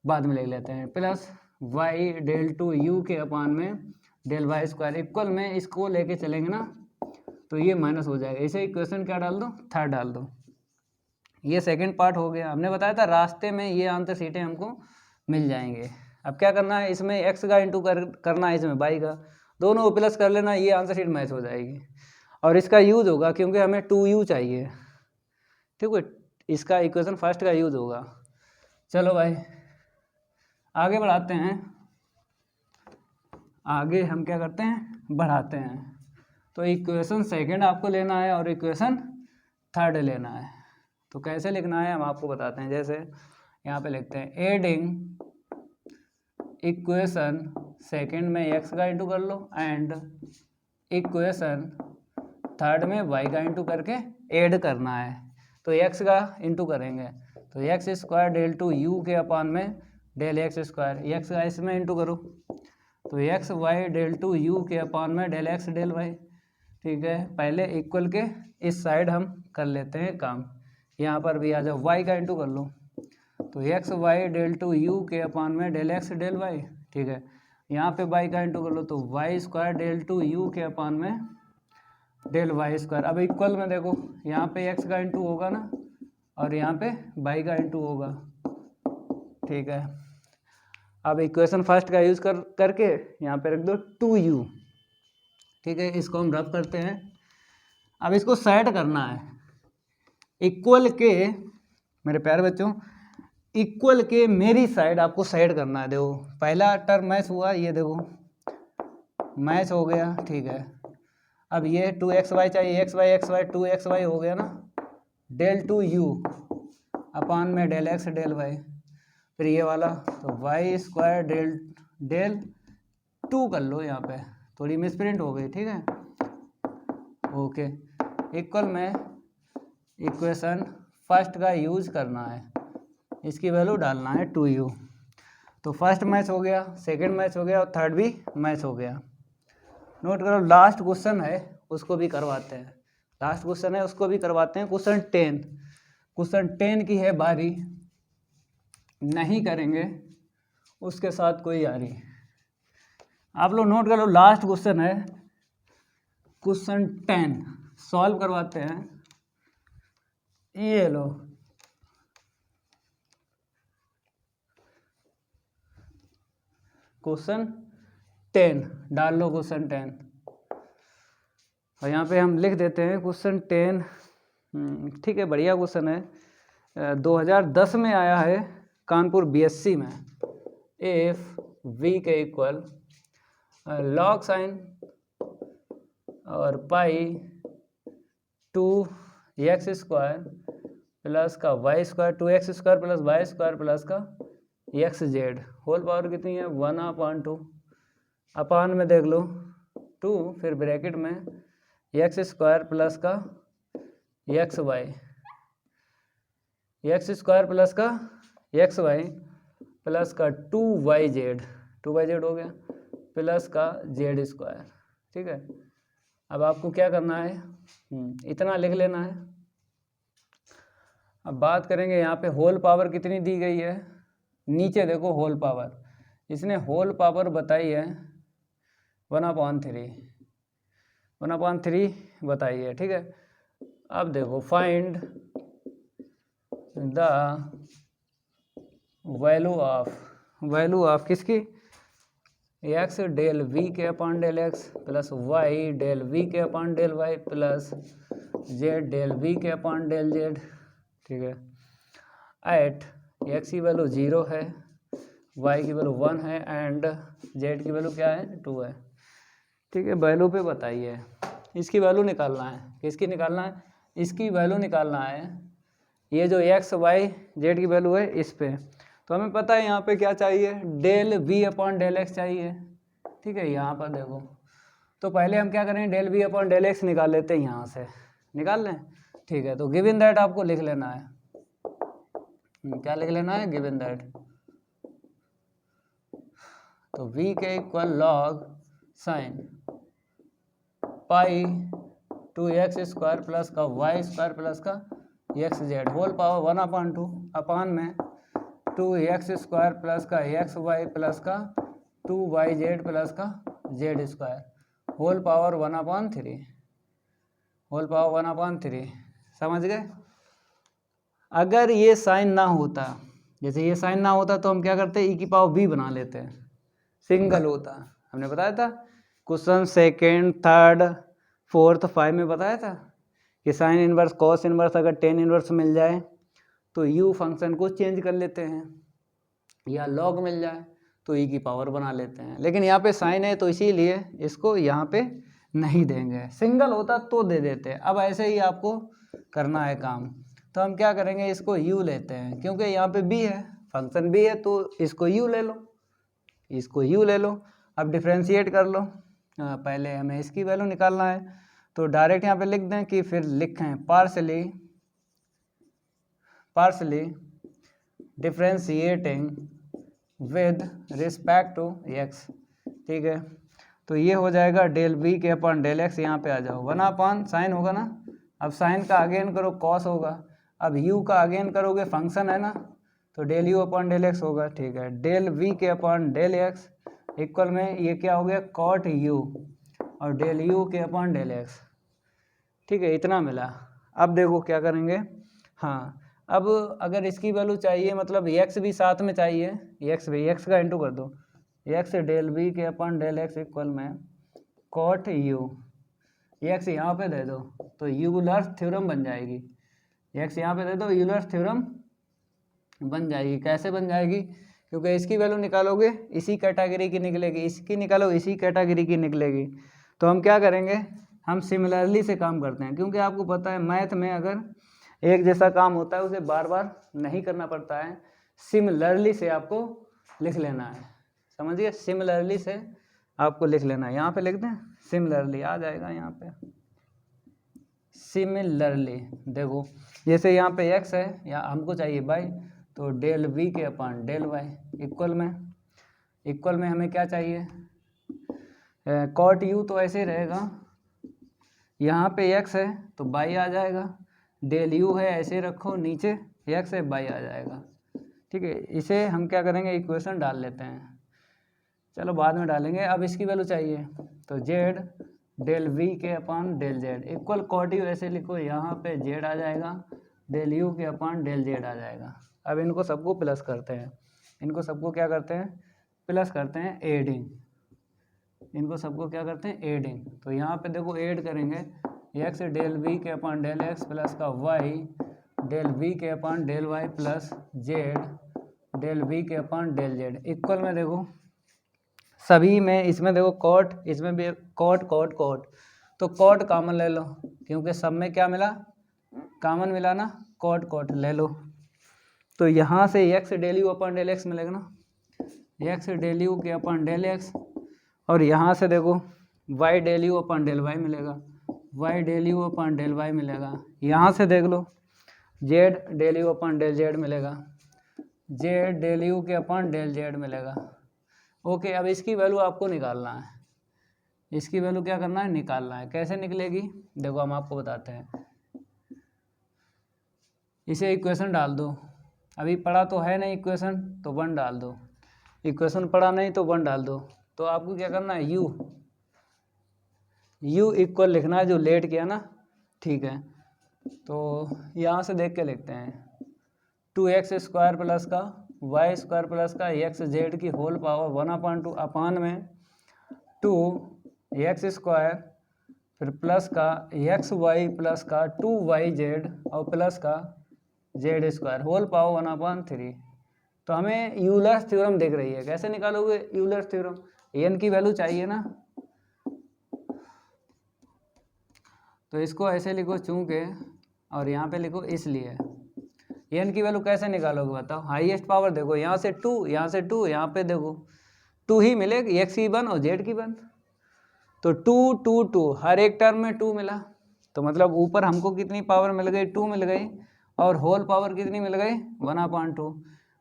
बाद में लिख लेते हैं, plus y del two u के अपान में डेल वाई स्क्वायर इक्वल में इसको लेके चलेंगे ना, तो ये माइनस हो जाएगा। इसे इक्वेशन क्या डाल दो, थर्ड डाल दो। ये सेकंड पार्ट हो गया। हमने बताया था रास्ते में ये आंसर सीटें हमको मिल जाएंगे। अब क्या करना है, इसमें एक्स का इंटू करना है, इसमें वाई का, दोनों को प्लस कर लेना, ये आंसर शीट मैच हो जाएगी। और इसका यूज होगा क्योंकि हमें 2u चाहिए, ठीक है, इसका इक्वेशन फर्स्ट का यूज होगा। चलो भाई आगे बढ़ाते हैं, आगे हम क्या करते हैं, बढ़ाते हैं। तो इक्वेशन सेकंड आपको लेना है और इक्वेशन थर्ड लेना है। तो कैसे लिखना है हम आपको बताते हैं। जैसे यहाँ पे लिखते हैं, एडिंग इक्वेशन सेकंड में एक्स का इंटू कर लो, एंड इक्वेशन थर्ड में वाई का इंटू करके ऐड करना है। तो एक्स का इंटू करेंगे, तो x square del two u के अपान में डेल एक्स स्क्वायर, एक्स का इसमें इंटू करो, तो x y del two u के अपान में डेल एक्स डेल वाई, ठीक है। पहले इक्वल के इस साइड हम कर लेते हैं काम, यहाँ पर भी आ जाओ, वाई का इंटू कर लो, तो x y del two u के अपान में डेल एक्स डेल वाई, ठीक है। यहाँ पे वाई का इंटू कर लो, तो y square del two u के अपान में डेल वाई स्क्वायर। अब इक्वल में देखो, यहाँ पे एक्स का इंटू होगा ना, और यहाँ पे वाई का इंटू होगा, ठीक है। अब इक्वेशन फर्स्ट का यूज करके यहाँ पे रख दो 2u, ठीक है। इसको हम रब करते हैं। अब इसको सेट करना है, इक्वल के, मेरे प्यारे बच्चों, इक्वल के मेरी साइड आपको सेट करना है। देखो पहला टर्म मैच हुआ, ये देखो मैच हो गया, ठीक है। अब ये 2xy चाहिए, xy 2xy हो गया ना, डेल टू यू अपान में डेल एक्स डेल वाई, फिर ये वाला तो वाई स्क्वायर डेल डेल 2 कर लो, यहाँ पे थोड़ी मिसप्रिंट हो गई, ठीक है, ओके। इक्वल में इक्वेशन फर्स्ट का यूज करना है, इसकी वैल्यू डालना है 2u। तो फर्स्ट मैच हो गया, सेकंड मैच हो गया, और थर्ड भी मैच हो गया। नोट करो, लास्ट क्वेश्चन है उसको भी करवाते हैं, लास्ट क्वेश्चन है उसको भी करवाते हैं, क्वेश्चन 10। क्वेश्चन 10 की है बारी, नहीं करेंगे उसके साथ कोई यारी। आप लोग नोट करो, लास्ट क्वेश्चन है क्वेश्चन 10, सॉल्व करवाते हैं। ये लो, क्वेश्चन 10 डाल लो, क्वेश्चन 10, और यहाँ पे हम लिख देते हैं क्वेश्चन 10, ठीक है, बढ़िया क्वेश्चन है, 2010 में आया है कानपुर बीएससी में। इफ वी के इक्वल लॉग साइन और पाई 2x स्क्वायर प्लस का Y square, 2x square plus y square plus का एक्स जेड, होल पावर कितनी है 1/2, अपान में देख लो 2, फिर ब्रैकेट में एक्स स्क्वायर प्लस का x y, x square plus का एक्स वाई प्लस का 2yz, 2yz हो गया, प्लस का जेड स्क्वायर, ठीक है। अब आपको क्या करना है, इतना लिख लेना है। अब बात करेंगे यहाँ पे होल पावर कितनी दी गई है, नीचे देखो होल पावर, इसने होल पावर बताई है 1/3, 1/3 बताई है, ठीक है। अब देखो फाइंड द वैल्यू ऑफ किसकी, एक्स डेल वी के upon del x plus y del we के upon del Y plus Z del we के अपान डेल जेड, ठीक है, एट एक्स की वैल्यू 0 है, वाई की वैल्यू 1 है एंड जेड की वैल्यू क्या है 2 है। ठीक है, वैल्यू पे बताइए, इसकी वैल्यू निकालना है। किसकी निकालना है? इसकी वैल्यू निकालना है। ये जो एक्स वाई जेड की वैल्यू है इस पे, तो हमें पता है यहाँ पे क्या चाहिए, del v upon del x चाहिए। ठीक है, यहाँ पर देखो, तो पहले हम क्या करें, del v upon del x निकाल लेते हैं, यहाँ से निकाल लें। ठीक है, तो गिवन दैट आपको लिख लेना है। क्या लिख लेना है? Given that. तो v के equal log sine pi 2x square plus का वाई स्क्वायर प्लस का x Z whole power 1/2 upon में 2x स्क्वायर प्लस का एक्स वाई प्लस का 2y जेड प्लस का Z square whole power 1/3 whole power 1/3। समझ गए? अगर ये साइन ना होता, जैसे ये साइन ना होता तो हम क्या करते, ई की पावर b बना लेते हैं, सिंगल होता। हमने बताया था क्वेश्चन सेकेंड थर्ड फोर्थ 5 में बताया था कि साइन इनवर्स कॉस इनवर्स अगर टेन इनवर्स मिल जाए तो यू फंक्शन को चेंज कर लेते हैं, या लॉग मिल जाए तो ई की पावर बना लेते हैं। लेकिन यहाँ पे साइन है तो इसीलिए इसको यहाँ पे नहीं देंगे, सिंगल होता तो दे देते। अब ऐसे ही आपको करना है काम, तो हम क्या करेंगे, इसको u लेते हैं क्योंकि यहाँ पे b है, फंक्शन b है, तो इसको u ले लो, इसको u ले लो। अब डिफ्रेंशिएट कर लो। पहले हमें इसकी वैल्यू निकालना है, तो डायरेक्ट यहाँ पे लिख दें कि फिर लिखें partially differentiating with respect to x। ठीक है, तो ये हो जाएगा डेल v के अपॉन डेल x, यहाँ पे आ जाओ 1/sin होगा ना। अब साइन का अगेन करो कॉस होगा, अब u का अगेन करोगे फंक्शन है ना, तो del u upon del x होगा। ठीक है, डेल v के अपॉन डेल x इक्वल में ये क्या हो गया, कॉट u और डेल u के अपॉन डेल x। ठीक है, इतना मिला। अब देखो क्या करेंगे, हाँ अब अगर इसकी वैल्यू चाहिए, मतलब x भी साथ में चाहिए, x भी, x का इंटू कर दो, x डेल v के अपॉन डेल x इक्वल में कॉट u, x यहाँ पे दे दो तो यूलर्स थ्योरम बन जाएगी, x यहाँ पे दे दो यूलर्स थ्योरम बन जाएगी। कैसे बन जाएगी? क्योंकि इसकी वैल्यू निकालोगे इसी कैटेगरी की निकलेगी, इसकी निकालो इसी कैटेगरी की निकलेगी। तो हम क्या करेंगे, हम सिमिलरली से काम करते हैं, क्योंकि आपको पता है मैथ में अगर एक जैसा काम होता है उसे बार बार नहीं करना पड़ता है, सिमिलरली से आपको लिख लेना है। समझिए, सिमिलरली से आपको लिख लेना है। यहाँ पे लिख दें सिमिलरली, आ जाएगा यहाँ पे सिमिलरली। देखो जैसे यहाँ पे x है, या हमको चाहिए y, तो डेल v के अपॉन डेल y इक्वल में हमें क्या चाहिए, कॉट u, तो ऐसे ही रहेगा। यहाँ पे x है तो y आ जाएगा, डेल u है ऐसे रखो, नीचे x है y आ जाएगा। ठीक है, इसे हम क्या करेंगे, इक्वेशन डाल लेते हैं, चलो बाद में डालेंगे। अब इसकी वैल्यू चाहिए, तो z डेल v के upon del z equal cot u ऐसे लिखो, यहाँ पे z आ जाएगा, डेल u के अपॉन डेल z आ जाएगा। अब इनको सबको प्लस करते हैं, इनको सबको क्या करते हैं, प्लस करते हैं, एडिंग, इनको सबको क्या करते हैं, एडिंग। तो यहाँ पे देखो ऐड करेंगे, x डेल v के अपॉन डेल x प्लस का y डेल v के upon del y plus z del v के अपॉन डेल z इक्वल में देखो सभी में, इसमें देखो कॉट, इसमें भी कॉट कॉट कॉट, तो कॉट कॉमन ले लो क्योंकि सब में क्या मिला, कॉमन मिला ना, कॉट कॉट ले लो। तो यहाँ से x del u upon del x मिलेगा ना, x डेल u के अपॉन डेल x, और यहाँ से देखो y del u upon del y मिलेगा, y del u upon del y मिलेगा। यहाँ से देख लो z del u upon del z मिलेगा, z डेल u के अपॉन डेल z मिलेगा। ओके, अब इसकी वैल्यू आपको निकालना है, इसकी वैल्यू क्या करना है, निकालना है। कैसे निकलेगी देखो, हम आपको बताते हैं। इसे इक्वेशन डाल दो, अभी पढ़ा तो है नहीं इक्वेशन, तो 1 डाल दो, इक्वेशन पढ़ा नहीं तो 1 डाल दो। तो आपको क्या करना है, u इक्वल लिखना है जो लेट किया ना। ठीक है, तो यहाँ से देख के लिखते हैं, 2x स्क्वायर प्लस का y स्क्वायर प्लस का एक्स जेड की होल पावर 1/2 अपान में 2x स्क्वायर फिर प्लस का एक्स वाई प्लस का 2y जेड और प्लस का जेड स्क्वायर होल पावर 1/3। तो हमें यूलर्स थ्योरम दिख रही है। कैसे निकालोगे यूलर्स थ्योरम? एन की वैल्यू चाहिए ना, तो इसको ऐसे लिखो चूंकि, और यहाँ पे लिखो इसलिए। एन की वैल्यू कैसे निकालोगे बताओ? हाईएस्ट पावर देखो, यहाँ से 2, यहाँ से 2, यहाँ पे देखो 2 ही मिलेगी, एक्स की 1 और जेड की 1, तो 2 2 2 हर एक टर्म में 2 मिला। तो मतलब ऊपर हमको कितनी पावर मिल गई? 2 मिल गई, और होल पावर कितनी मिल गई? 1/2।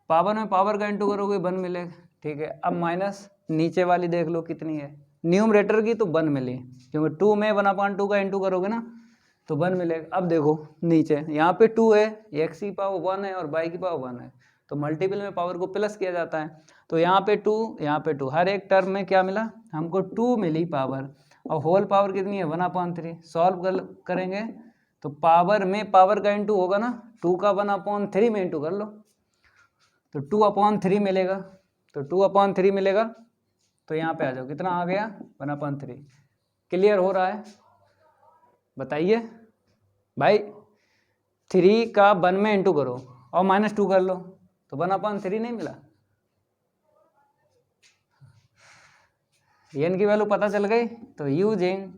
पावर में पावर का इंटू करोगे 1 मिलेगा। ठीक है, अब माइनस नीचे वाली देख लो कितनी है, न्यूमरेटर की तो 1 मिली, क्योंकि 2 में 1/2 का इंटू करोगे ना तो 1 मिलेगा। अब देखो नीचे यहाँ पे 2 है, एक्स की पावर 1 है और वाई की पावर 1 है, तो मल्टीपल में पावर को प्लस किया जाता है। तो यहाँ पे 2, यहाँ पे 2, हर एक टर्म में क्या मिला हमको? 2 मिली पावर, और होल पावर कितनी है? 1/3। सॉल्व करेंगे तो पावर में पावर का इंटू होगा ना, 2 का 1/3 में इंटू कर लो, तो 2/3 मिलेगा। तो 2/3 मिलेगा, तो यहाँ पे आ जाओ, कितना आ गया? 1/3। क्लियर हो रहा है? बताइए भाई, 3 का 1 में इंटू करो और -2 कर लो, तो 1/3 नहीं मिला? एन की वैल्यू पता चल गई। तो यूजिंग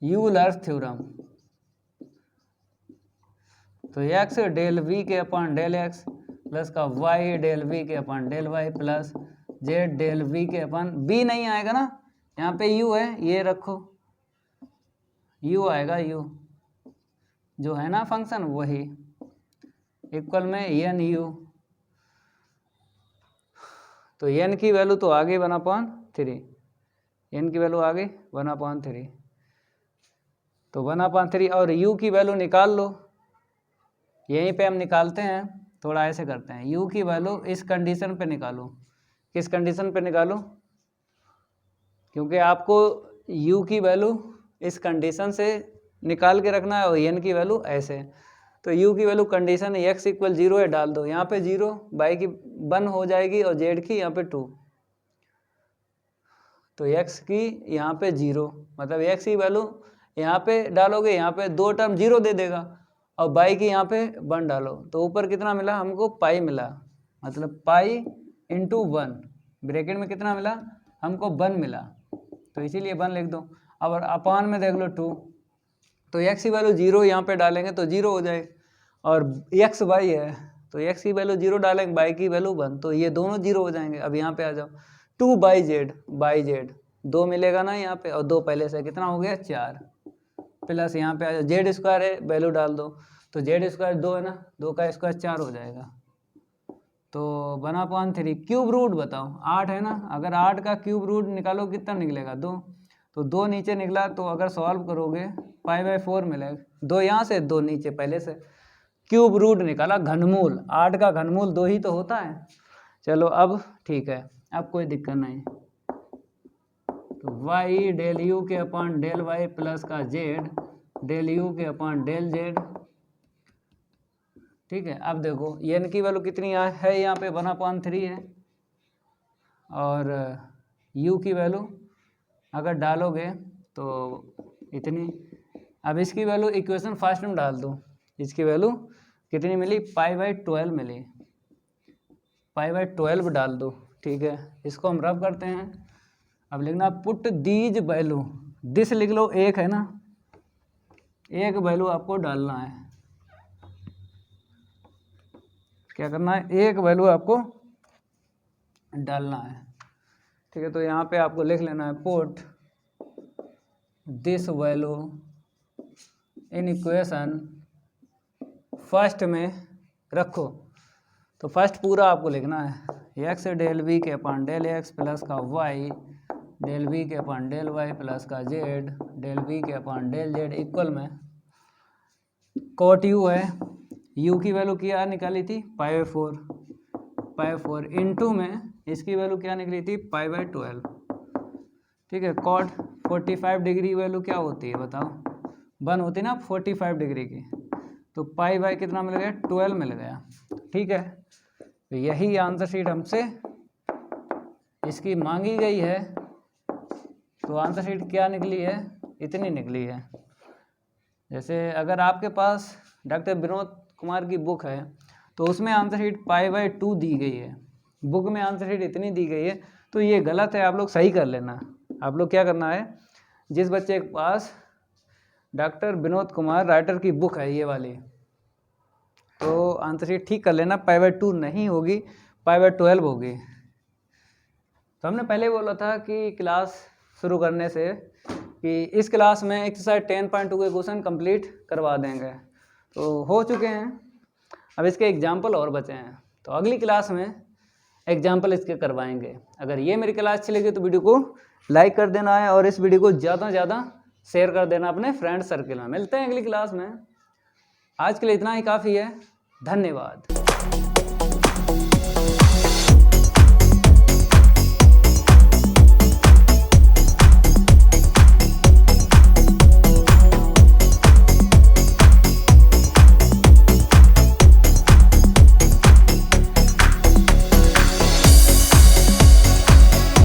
यूलर्स थ्योरम, तो एक्स डेल वी के अपॉन डेल एक्स प्लस का वाई डेल वी के upon del Y plus Z del we के अपॉन, बी नहीं आएगा ना, यहाँ पे यू है, ये रखो, यू आएगा, यू जो है ना फंक्शन वही, इक्वल में एन यू। तो एन की वैल्यू तो आ गई 1/3, एन की वैल्यू आ गई 1/3, तो 1/3, और यू की वैल्यू निकाल लो। यहीं पे हम निकालते हैं, थोड़ा ऐसे करते हैं, यू की वैल्यू इस कंडीशन पे निकालो। किस कंडीशन पे निकालो? क्योंकि आपको यू की वैल्यू इस कंडीशन से निकाल के रखना है और एन की वैल्यू ऐसे। तो यू की वैल्यू कंडीशन है x = 0 है, डाल दो, यहाँ पे 0, y की 1 हो जाएगी और z की यहाँ पे 2, तो x की यहाँ पे 0, मतलब x की वैल्यू यहाँ पे डालोगे, यहाँ पे 2 टर्म 0 दे देगा, और y की यहाँ पे 1 डालो, तो ऊपर कितना मिला हमको? पाई मिला, मतलब पाई इंटू 1, ब्रैकेट में कितना मिला हमको? 1 मिला, तो इसीलिए 1 लिख दो। अब अपान में देख लो 2, तो x की वैल्यू 0 यहाँ पे डालेंगे तो 0 हो जाए, और x y है तो x की वैल्यू 0 डालेंगे, y की वैल्यू 1, तो ये दोनों 0 हो जाएंगे। अब यहाँ पे आ जाओ, 2/z 2 मिलेगा ना यहाँ पे, और 2 पहले से कितना हो गया? 4, प्लस यहाँ पे आ जाओ z² है, वैल्यू डाल दो, तो z² 2 है ना, 2 का स्क्वायर 4 हो जाएगा, तो 1/3 क्यूब रूट बताओ, 8 है ना, अगर 8 का क्यूब रूट निकालो कितना निकलेगा? 2, तो 2 नीचे निकला, तो अगर सॉल्व करोगे π/4 मिलेगा, 2 यहाँ से 2 नीचे पहले से, क्यूब रूट निकाला, घनमूल, 8 का घनमूल 2 ही तो होता है। चलो अब ठीक है, अब कोई दिक्कत नहीं, तो y डेल यू के अपॉन डेल वाई प्लस का z डेल यू के अपॉन डेल z। ठीक है, अब देखो एन की वैल्यू कितनी है यहाँ पे? 1/3 है, और u की वैल्यू अगर डालोगे तो इतनी। अब इसकी वैल्यू इक्वेशन फर्स्ट में डाल दो, इसकी वैल्यू कितनी मिली? π/12 मिली, π/12 डाल दो। ठीक है, इसको हम रब करते हैं। अब लिखना पुट दीज वैल्यू, दिस लिख लो, एक है ना, एक वैल्यू आपको डालना है, क्या करना है? एक वैल्यू आपको डालना है। ठीक है, तो यहाँ पे आपको लिख लेना है put this value in equation first में रखो, तो फर्स्ट पूरा आपको लिखना है, x डेल वी के अपॉन डेल एक्स प्लस का y डेल वी के अपॉन डेल वाई प्लस का z डेल वी के अपॉन डेल z इक्वल में कॉट u है, u की वैल्यू क्या निकाली थी? π/4 इंटू में इसकी वैल्यू क्या निकली थी? π/12। ठीक है, कॉट 45 डिग्री वैल्यू क्या होती है बताओ? 1 होती है ना 45 डिग्री की, तो π/, कितना मिल गया? 12 मिल गया। ठीक है, तो यही आंसर शीट हमसे इसकी मांगी गई है, तो आंसर शीट क्या निकली है? इतनी निकली है। जैसे अगर आपके पास डॉक्टर विनोद कुमार की बुक है तो उसमें आंसर शीट π/2 दी गई है, बुक में आंसर शीट इतनी दी गई है, तो ये गलत है, आप लोग सही कर लेना। आप लोग क्या करना है, जिस बच्चे के पास डॉक्टर विनोद कुमार राइटर की बुक है ये वाली, तो आंसर शीट ठीक कर लेना, π/2 नहीं होगी, π/12 होगी। तो हमने पहले बोला था कि क्लास शुरू करने से कि इस क्लास में एक्सरसाइज 10.2 के क्वेश्चन कंप्लीट करवा देंगे, तो हो चुके हैं। अब इसके एग्जाम्पल और बचे हैं, तो अगली क्लास में एग्जाम्पल इसके करवाएंगे। अगर ये मेरी क्लास अच्छी लगी तो वीडियो को लाइक कर देना है और इस वीडियो को ज़्यादा से ज़्यादा शेयर कर देना अपने फ्रेंड सर्किल में। मिलते हैं अगली क्लास में, आज के लिए इतना ही काफ़ी है, धन्यवाद।